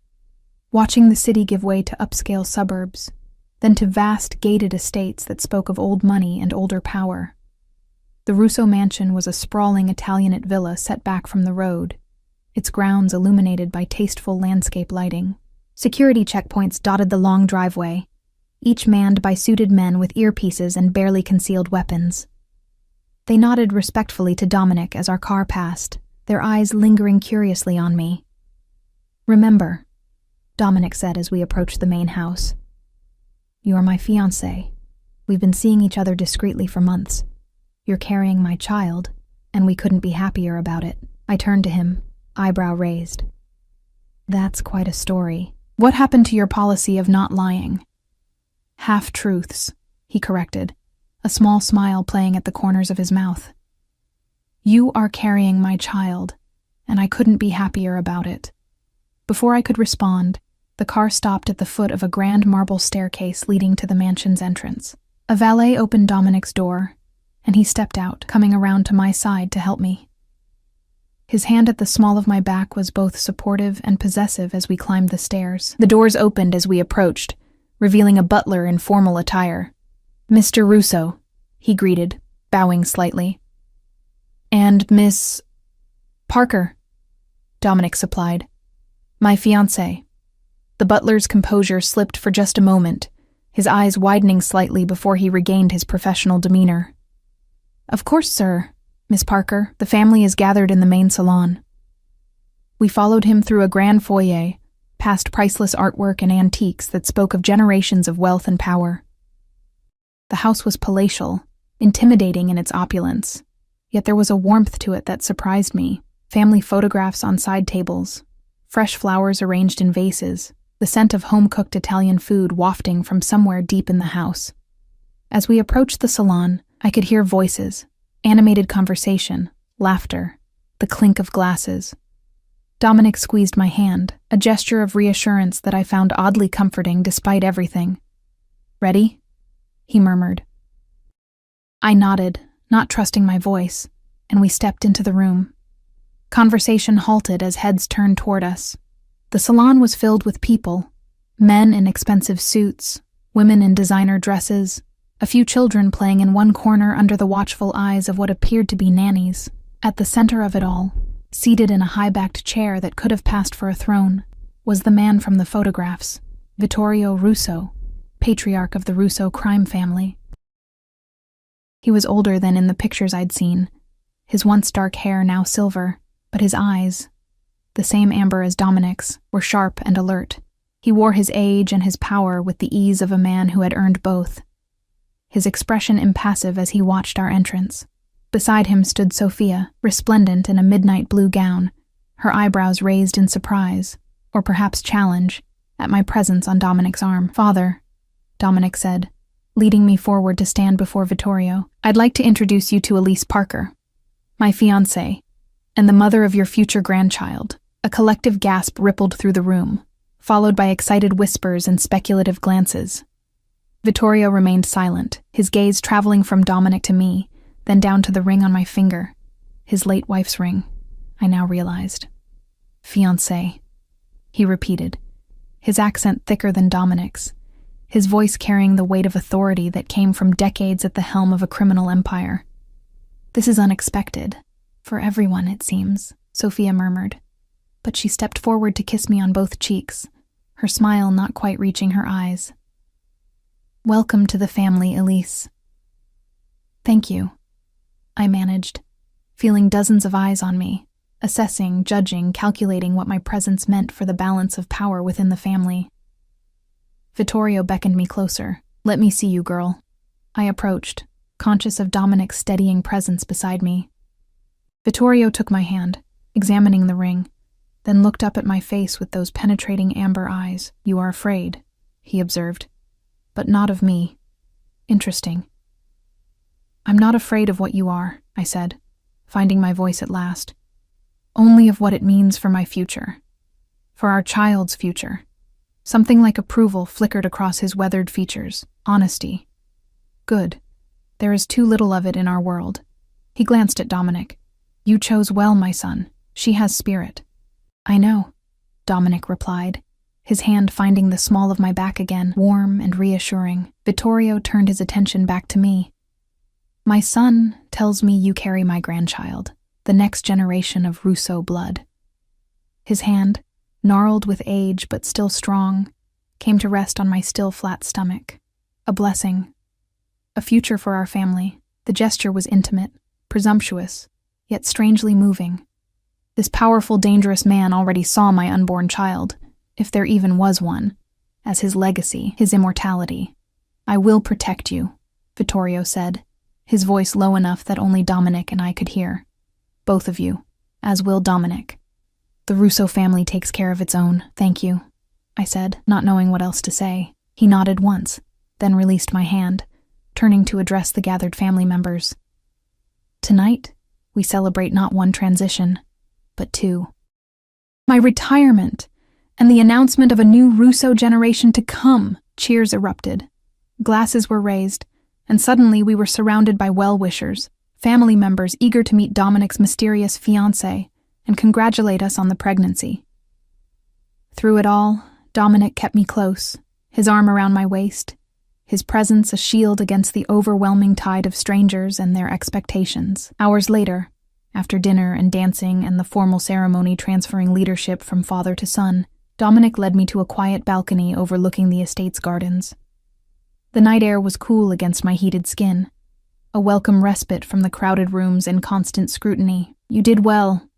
watching the city give way to upscale suburbs, then to vast gated estates that spoke of old money and older power. The Russo mansion was a sprawling Italianate villa set back from the road, its grounds illuminated by tasteful landscape lighting. Security checkpoints dotted the long driveway, each manned by suited men with earpieces and barely concealed weapons. They nodded respectfully to Dominic as our car passed, their eyes lingering curiously on me. "Remember," Dominic said as we approached the main house, "you are my fiancé. We've been seeing each other discreetly for months. You're carrying my child, and we couldn't be happier about it." I turned to him, eyebrow raised. "That's quite a story. What happened to your policy of not lying?" "Half-truths," he corrected, a small smile playing at the corners of his mouth. "You are carrying my child, and I couldn't be happier about it." Before I could respond, the car stopped at the foot of a grand marble staircase leading to the mansion's entrance. A valet opened Dominic's door, and he stepped out, coming around to my side to help me. His hand at the small of my back was both supportive and possessive as we climbed the stairs. The doors opened as we approached, revealing a butler in formal attire. "Mr. Russo," he greeted, bowing slightly. "And Miss Parker," Dominic supplied. "My fiancé." The butler's composure slipped for just a moment, his eyes widening slightly before he regained his professional demeanor. "Of course, sir. Miss Parker, the family is gathered in the main salon." We followed him through a grand foyer, past priceless artwork and antiques that spoke of generations of wealth and power. The house was palatial, intimidating in its opulence, yet there was a warmth to it that surprised me. Family photographs on side tables, fresh flowers arranged in vases, the scent of home-cooked Italian food wafting from somewhere deep in the house. As we approached the salon, I could hear voices, animated conversation, laughter, the clink of glasses. Dominic squeezed my hand, a gesture of reassurance that I found oddly comforting despite everything. "Ready?" he murmured. I nodded, not trusting my voice, and we stepped into the room. Conversation halted as heads turned toward us. The salon was filled with people, men in expensive suits, women in designer dresses, a few children playing in one corner under the watchful eyes of what appeared to be nannies. At the center of it all, seated in a high-backed chair that could have passed for a throne, was the man from the photographs, Vittorio Russo, patriarch of the Russo crime family. He was older than in the pictures I'd seen, his once dark hair now silver, but his eyes, the same amber as Dominic's, were sharp and alert. He wore his age and his power with the ease of a man who had earned both, his expression impassive as he watched our entrance. Beside him stood Sophia, resplendent in a midnight blue gown, her eyebrows raised in surprise, or perhaps challenge, at my presence on Dominic's arm. "Father," Dominic said, leading me forward to stand before Vittorio, "I'd like to introduce you to Elise Parker, my fiancée, and the mother of your future grandchild." A collective gasp rippled through the room, followed by excited whispers and speculative glances. Vittorio remained silent, his gaze traveling from Dominic to me, then down to the ring on my finger, his late wife's ring, I now realized. "Fiancé," he repeated, his accent thicker than Dominic's, his voice carrying the weight of authority that came from decades at the helm of a criminal empire. "This is unexpected. For everyone, it seems," Sophia murmured, but she stepped forward to kiss me on both cheeks, her smile not quite reaching her eyes. "Welcome to the family, Elise." "Thank you," I managed, feeling dozens of eyes on me, assessing, judging, calculating what my presence meant for the balance of power within the family. Vittorio beckoned me closer. "Let me see you, girl." I approached, conscious of Dominic's steadying presence beside me. Vittorio took my hand, examining the ring, then looked up at my face with those penetrating amber eyes. "You are afraid," he observed, "but not of me. Interesting." "I'm not afraid of what you are," I said, finding my voice at last. "Only of what it means for my future. For our child's future." Something like approval flickered across his weathered features. Honesty. "Good. There is too little of it in our world." He glanced at Dominic. "You chose well, my son. She has spirit." "I know," Dominic replied, his hand finding the small of my back again, warm and reassuring. Vittorio turned his attention back to me. "My son tells me you carry my grandchild, the next generation of Russo blood." His hand, gnarled with age but still strong, came to rest on my still flat stomach. A blessing. A future for our family. The gesture was intimate, presumptuous, yet strangely moving. This powerful, dangerous man already saw my unborn child, if there even was one, as his legacy, his immortality. "I will protect you," Vittorio said, his voice low enough that only Dominic and I could hear. "Both of you, as will Dominic. The Russo family takes care of its own." "Thank you," I said, not knowing what else to say. He nodded once, then released my hand, turning to address the gathered family members. "Tonight, we celebrate not one transition, but two. My retirement, and the announcement of a new Russo generation to come." Cheers erupted. Glasses were raised, and suddenly we were surrounded by well-wishers, family members eager to meet Dominic's mysterious fiancé and congratulate us on the pregnancy. Through it all, Dominic kept me close, his arm around my waist, his presence a shield against the overwhelming tide of strangers and their expectations. Hours later, after dinner and dancing and the formal ceremony transferring leadership from father to son, Dominic led me to a quiet balcony overlooking the estate's gardens. The night air was cool against my heated skin, a welcome respite from the crowded rooms and constant scrutiny. "You did well,"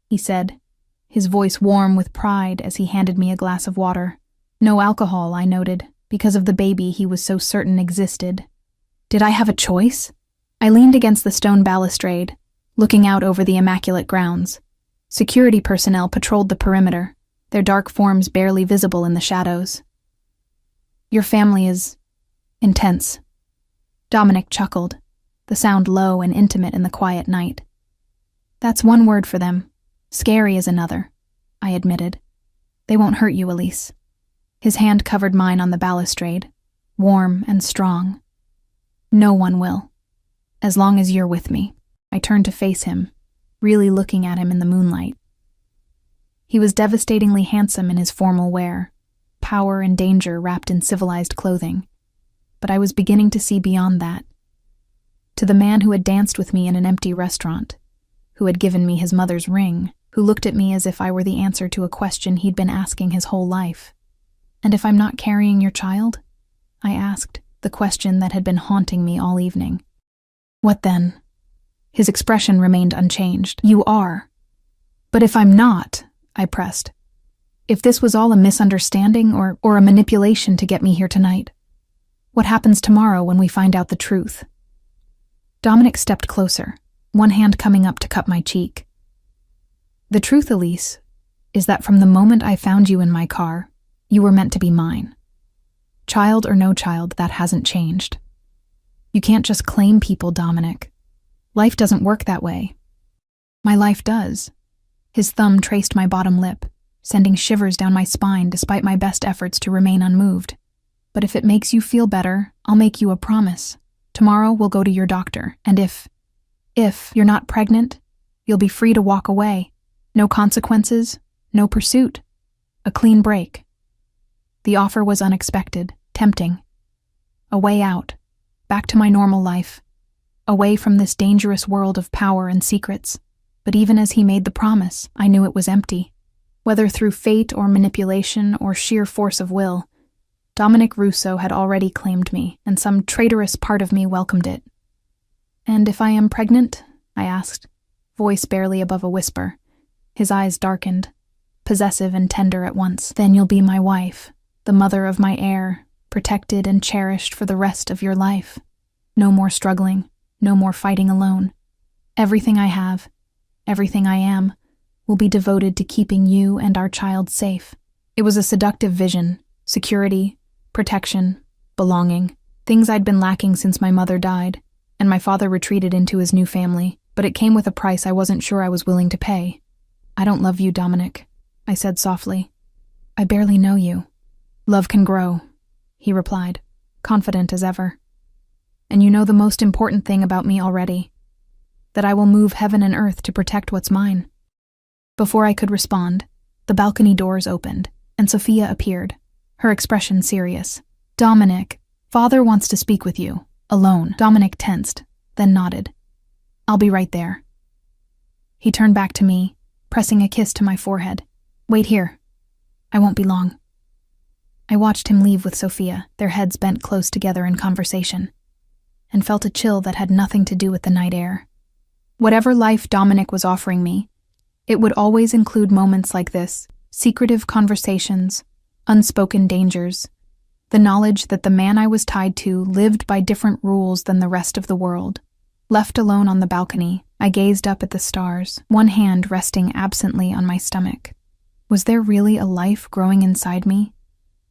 he said, his voice warm with pride as he handed me a glass of water. No alcohol, I noted, because of the baby he was so certain existed. Did I have a choice? I leaned against the stone balustrade, looking out over the immaculate grounds. Security personnel patrolled the perimeter, their dark forms barely visible in the shadows. "Your family is intense." Dominic chuckled, the sound low and intimate in the quiet night. "That's one word for them. Scary is another," I admitted. "They won't hurt you, Elise." His hand covered mine on the balustrade, warm and strong. "No one will, as long as you're with me." I turned to face him, really looking at him in the moonlight. He was devastatingly handsome in his formal wear, power and danger wrapped in civilized clothing. But I was beginning to see beyond that. To the man who had danced with me in an empty restaurant, who had given me his mother's ring, who looked at me as if I were the answer to a question he'd been asking his whole life. "And if I'm not carrying your child?" I asked, the question that had been haunting me all evening. "What then?" His expression remained unchanged. "You are." "But if I'm not," I pressed. "If this was all a misunderstanding or a manipulation to get me here tonight, what happens tomorrow when we find out the truth?" Dominic stepped closer, one hand coming up to cup my cheek. "The truth, Elise, is that from the moment I found you in my car, you were meant to be mine. Child or no child, that hasn't changed. You can't just claim people, Dominic. Life doesn't work that way." "My life does." His thumb traced my bottom lip, sending shivers down my spine despite my best efforts to remain unmoved. "But if it makes you feel better, I'll make you a promise. Tomorrow we'll go to your doctor, and if you're not pregnant, you'll be free to walk away. No consequences, no pursuit. A clean break." The offer was unexpected, tempting. A way out, back to my normal life, away from this dangerous world of power and secrets. But even as he made the promise, I knew it was empty. Whether through fate or manipulation or sheer force of will, Dominic Russo had already claimed me, and some traitorous part of me welcomed it. "And if I am pregnant?" I asked, voice barely above a whisper, His eyes darkened, possessive and tender at once. Then you'll be my wife, the mother of my heir, protected and cherished for the rest of your life. No more struggling, no more fighting alone. Everything I have, everything I am, will be devoted to keeping you and our child safe. It was a seductive vision: security, protection, belonging, things I'd been lacking since my mother died, and my father retreated into his new family, but it came with a price I wasn't sure I was willing to pay. I don't love you, Dominic, I said softly. I barely know you. Love can grow, he replied, confident as ever. And you know the most important thing about me already, that I will move heaven and earth to protect what's mine. Before I could respond, the balcony doors opened, and Sophia appeared, her expression serious. Dominic, Father wants to speak with you, alone. Dominic tensed, then nodded. I'll be right there. He turned back to me, pressing a kiss to my forehead. Wait here. I won't be long. I watched him leave with Sophia, their heads bent close together in conversation, and felt a chill that had nothing to do with the night air. Whatever life Dominic was offering me, it would always include moments like this: secretive conversations, unspoken dangers, the knowledge that the man I was tied to lived by different rules than the rest of the world. Left alone on the balcony, I gazed up at the stars, one hand resting absently on my stomach. Was there really a life growing inside me?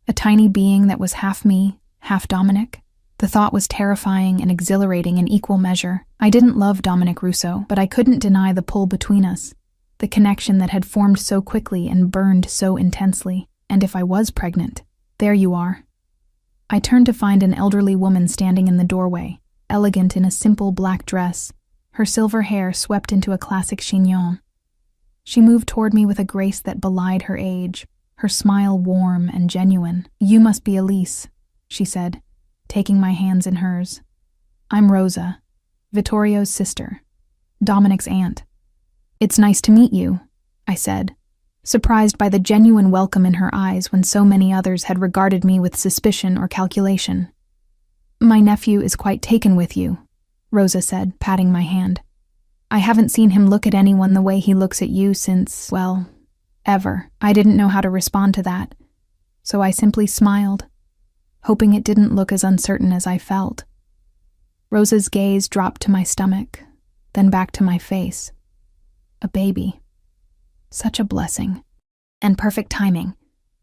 A tiny being that was half me, half Dominic? The thought was terrifying and exhilarating in equal measure. I didn't love Dominic Russo, but I couldn't deny the pull between us, the connection that had formed so quickly and burned so intensely. And if I was pregnant, there you are. I turned to find an elderly woman standing in the doorway, elegant in a simple black dress, her silver hair swept into a classic chignon. She moved toward me with a grace that belied her age, her smile warm and genuine. You must be Elise, she said, taking my hands in hers. I'm Rosa, Vittorio's sister, Dominic's aunt. It's nice to meet you, I said, surprised by the genuine welcome in her eyes when so many others had regarded me with suspicion or calculation. My nephew is quite taken with you, Rosa said, patting my hand. I haven't seen him look at anyone the way he looks at you since, well, ever. I didn't know how to respond to that, so I simply smiled, hoping it didn't look as uncertain as I felt. Rosa's gaze dropped to my stomach, then back to my face. A baby. Such a blessing. And perfect timing,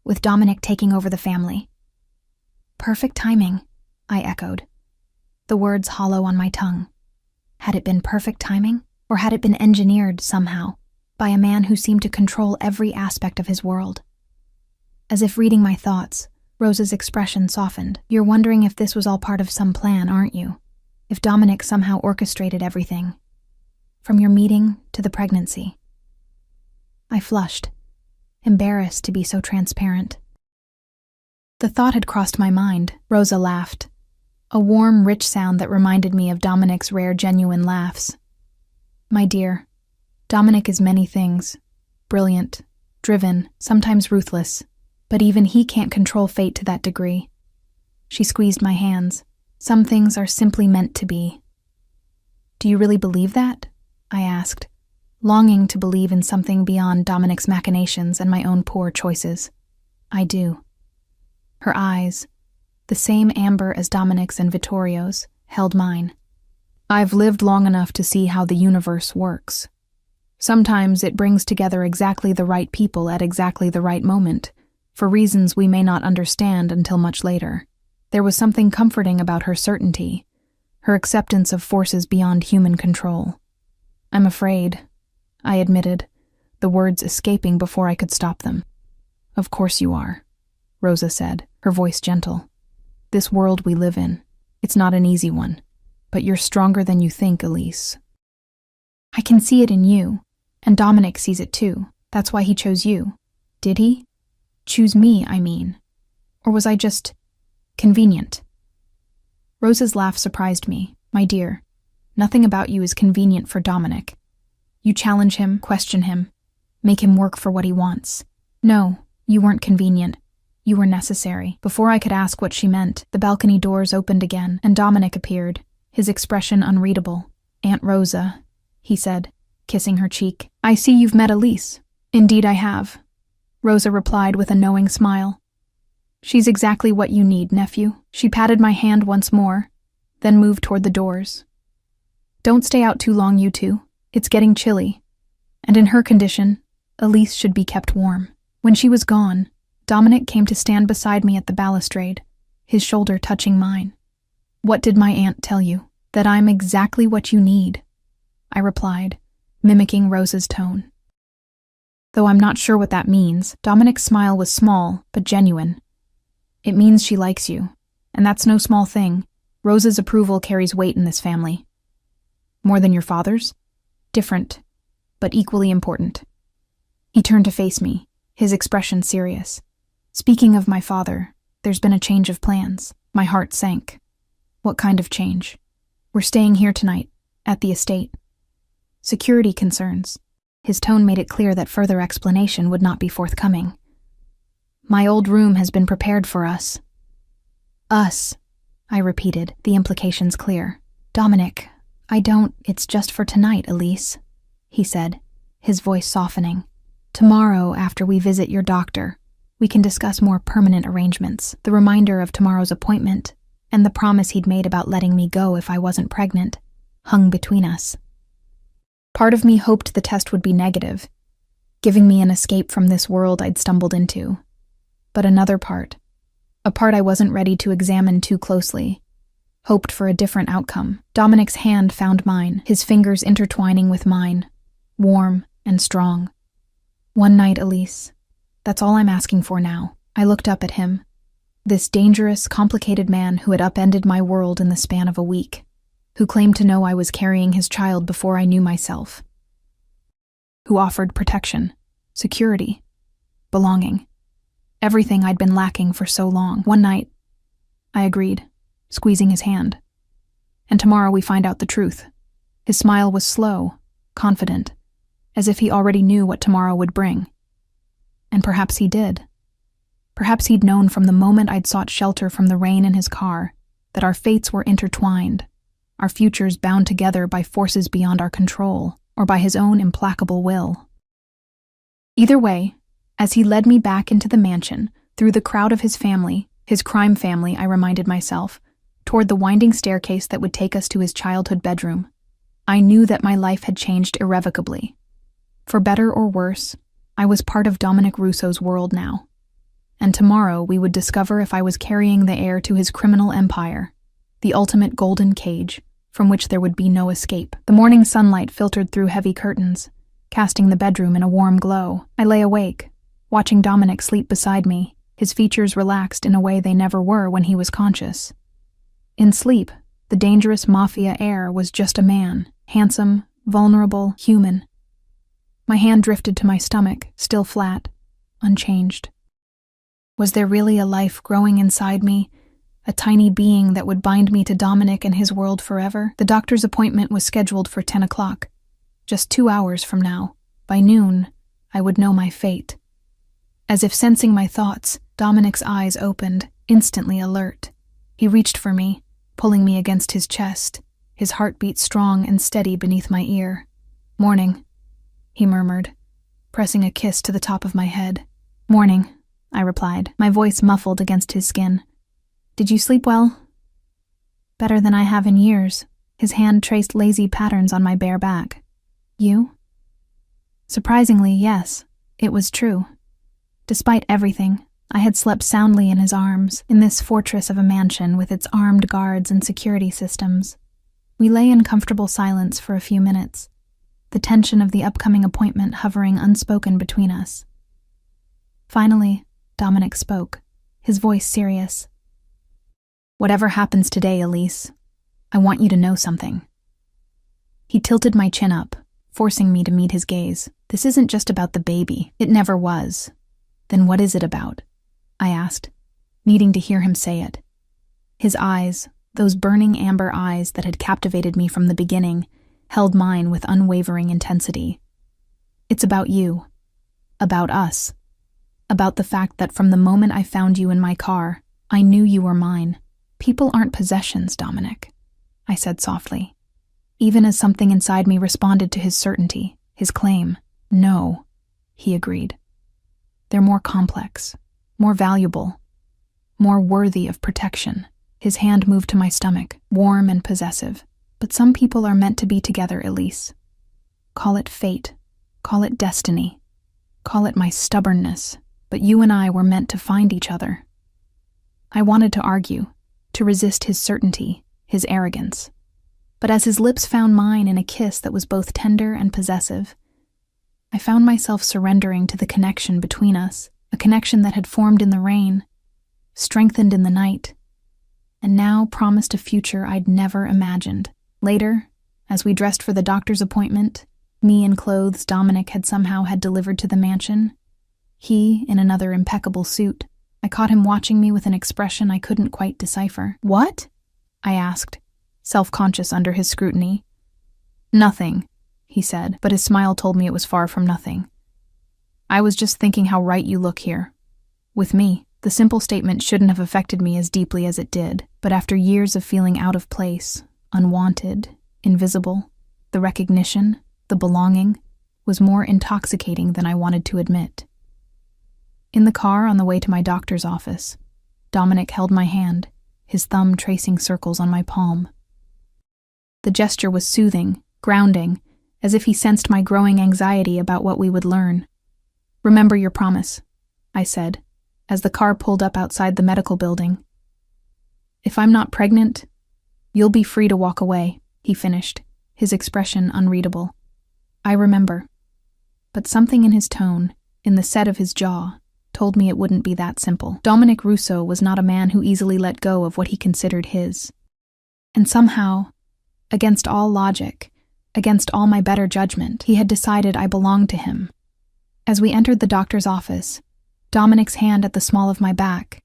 with Dominic taking over the family. Perfect timing, I echoed, the words hollow on my tongue. Had it been perfect timing, or had it been engineered somehow by a man who seemed to control every aspect of his world? As if reading my thoughts, Rosa's expression softened. You're wondering if this was all part of some plan, aren't you? If Dominic somehow orchestrated everything, from your meeting to the pregnancy. I flushed, embarrassed to be so transparent. The thought had crossed my mind. Rosa laughed, a warm, rich sound that reminded me of Dominic's rare, genuine laughs. My dear, Dominic is many things. Brilliant, driven, sometimes ruthless, but even he can't control fate to that degree. She squeezed my hands. Some things are simply meant to be. Do you really believe that? I asked, longing to believe in something beyond Dominic's machinations and my own poor choices. I do. Her eyes, the same amber as Dominic's and Vittorio's, held mine. I've lived long enough to see how the universe works. Sometimes it brings together exactly the right people at exactly the right moment, for reasons we may not understand until much later. There was something comforting about her certainty, her acceptance of forces beyond human control. I'm afraid, I admitted, the words escaping before I could stop them. Of course you are, Rosa said, her voice gentle. This world we live in, it's not an easy one, but you're stronger than you think, Elise. I can see it in you, and Dominic sees it too. That's why he chose you. Did he? Choose me, I mean. Or was I just convenient? Rosa's laugh surprised me. My dear, nothing about you is convenient for Dominic. You challenge him, question him, make him work for what he wants. No, you weren't convenient. You were necessary. Before I could ask what she meant, the balcony doors opened again, and Dominic appeared, his expression unreadable. Aunt Rosa, he said, kissing her cheek. I see you've met Elise. Indeed I have, Rosa replied with a knowing smile. She's exactly what you need, nephew. She patted my hand once more, then moved toward the doors. Don't stay out too long, you two. It's getting chilly. And in her condition, Elise should be kept warm. When she was gone, Dominic came to stand beside me at the balustrade, his shoulder touching mine. What did my aunt tell you? That I'm exactly what you need, I replied, mimicking Rosa's tone. Though I'm not sure what that means, Dominic's smile was small, but genuine. It means she likes you, and that's no small thing. Rosa's approval carries weight in this family. More than your father's? Different, but equally important. He turned to face me, his expression serious. Speaking of my father, there's been a change of plans. My heart sank. What kind of change? We're staying here tonight, at the estate. Security concerns. His tone made it clear that further explanation would not be forthcoming. My old room has been prepared for us. Us, I repeated, the implications clear. Dominic, it's just for tonight, Elise, he said, his voice softening. Tomorrow, after we visit your doctor, we can discuss more permanent arrangements, the reminder of tomorrow's appointment, and the promise he'd made about letting me go if I wasn't pregnant, hung between us. Part of me hoped the test would be negative, giving me an escape from this world I'd stumbled into. But another part, a part I wasn't ready to examine too closely, hoped for a different outcome. Dominic's hand found mine, his fingers intertwining with mine, warm and strong. One night, Elise. That's all I'm asking for now. I looked up at him, this dangerous, complicated man who had upended my world in the span of a week, who claimed to know I was carrying his child before I knew myself, who offered protection, security, belonging, everything I'd been lacking for so long. One night, I agreed, squeezing his hand. And tomorrow we find out the truth. His smile was slow, confident, as if he already knew what tomorrow would bring. And perhaps he did. Perhaps he'd known from the moment I'd sought shelter from the rain in his car that our fates were intertwined, our futures bound together by forces beyond our control or by his own implacable will. Either way, as he led me back into the mansion, through the crowd of his family, his crime family, I reminded myself, toward the winding staircase that would take us to his childhood bedroom, I knew that my life had changed irrevocably. For better or worse, I was part of Dominic Russo's world now. And tomorrow we would discover if I was carrying the heir to his criminal empire, the ultimate golden cage, from which there would be no escape. The morning sunlight filtered through heavy curtains, casting the bedroom in a warm glow. I lay awake, watching Dominic sleep beside me, his features relaxed in a way they never were when he was conscious. In sleep, the dangerous Mafia heir was just a man, handsome, vulnerable, human. My hand drifted to my stomach, still flat, unchanged. Was there really a life growing inside me, a tiny being that would bind me to Dominic and his world forever? The doctor's appointment was scheduled for 10 o'clock. Just 2 hours from now, by noon, I would know my fate. As if sensing my thoughts, Dominic's eyes opened, instantly alert. He reached for me, pulling me against his chest, his heartbeat strong and steady beneath my ear. "Morning," he murmured, pressing a kiss to the top of my head. "Morning," I replied, my voice muffled against his skin. "Did you sleep well?" "Better than I have in years." His hand traced lazy patterns on my bare back. "You?" Surprisingly, yes, it was true. Despite everything, I had slept soundly in his arms, in this fortress of a mansion with its armed guards and security systems. We lay in comfortable silence for a few minutes, the tension of the upcoming appointment hovering unspoken between us. Finally, Dominic spoke, his voice serious. "Whatever happens today, Elise, I want you to know something." He tilted my chin up, forcing me to meet his gaze. "This isn't just about the baby. It never was." "Then what is it about?" I asked, needing to hear him say it. His eyes, those burning amber eyes that had captivated me from the beginning, held mine with unwavering intensity. "It's about you. About us. About the fact that from the moment I found you in my car, I knew you were mine. People aren't possessions, Dominic," I said softly, even as something inside me responded to his certainty, his claim. "No. he agreed. They're more complex, more valuable, more worthy of protection. His hand moved to my stomach, warm and possessive. But some people are meant to be together, Elise. Call it fate, call it destiny, call it my stubbornness, but you and I were meant to find each other. I wanted to argue, to resist his certainty, his arrogance. But as his lips found mine in a kiss that was both tender and possessive, I found myself surrendering to the connection between us, a connection that had formed in the rain, strengthened in the night, and now promised a future I'd never imagined. Later, as we dressed for the doctor's appointment, me in clothes Dominic had somehow had delivered to the mansion, he in another impeccable suit, I caught him watching me with an expression I couldn't quite decipher. "What?" I asked, self-conscious under his scrutiny. "Nothing," he said, but his smile told me it was far from nothing. "I was just thinking how right you look here. With me, the simple statement shouldn't have affected me as deeply as it did, but after years of feeling out of place, unwanted, invisible, the recognition, the belonging, was more intoxicating than I wanted to admit." In the car on the way to my doctor's office, Dominic held my hand, his thumb tracing circles on my palm. The gesture was soothing, grounding, as if he sensed my growing anxiety about what we would learn. "Remember your promise," I said, as the car pulled up outside the medical building. "If I'm not pregnant, you'll be free to walk away," he finished, his expression unreadable. I remember. But something in his tone, in the set of his jaw, told me it wouldn't be that simple. Dominic Russo was not a man who easily let go of what he considered his. And somehow, against all logic, against all my better judgment, he had decided I belonged to him. As we entered the doctor's office, Dominic's hand at the small of my back,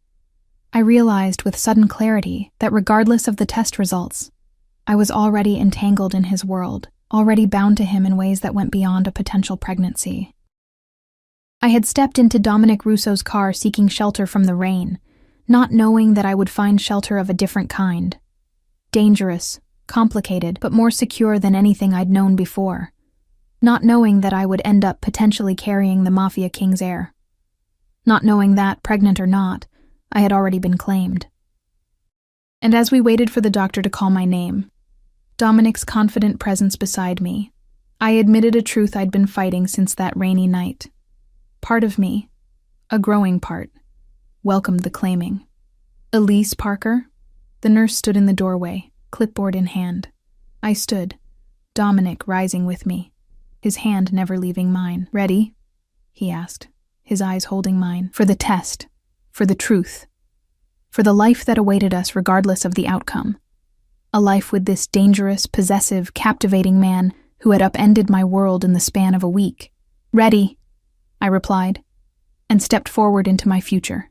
I realized with sudden clarity that regardless of the test results, I was already entangled in his world, already bound to him in ways that went beyond a potential pregnancy. I had stepped into Dominic Russo's car seeking shelter from the rain, not knowing that I would find shelter of a different kind. Dangerous, complicated, but more secure than anything I'd known before. Not knowing that I would end up potentially carrying the Mafia king's heir. Not knowing that, pregnant or not, I had already been claimed. And as we waited for the doctor to call my name, Dominic's confident presence beside me, I admitted a truth I'd been fighting since that rainy night. Part of me, a growing part, welcomed the claiming. "Elise Parker?" The nurse stood in the doorway, clipboard in hand. I stood, Dominic rising with me, his hand never leaving mine. "Ready?" he asked, his eyes holding mine. "For the test, for the truth, for the life that awaited us regardless of the outcome. A life with this dangerous, possessive, captivating man who had upended my world in the span of a week." "Ready," I replied, and stepped forward into my future.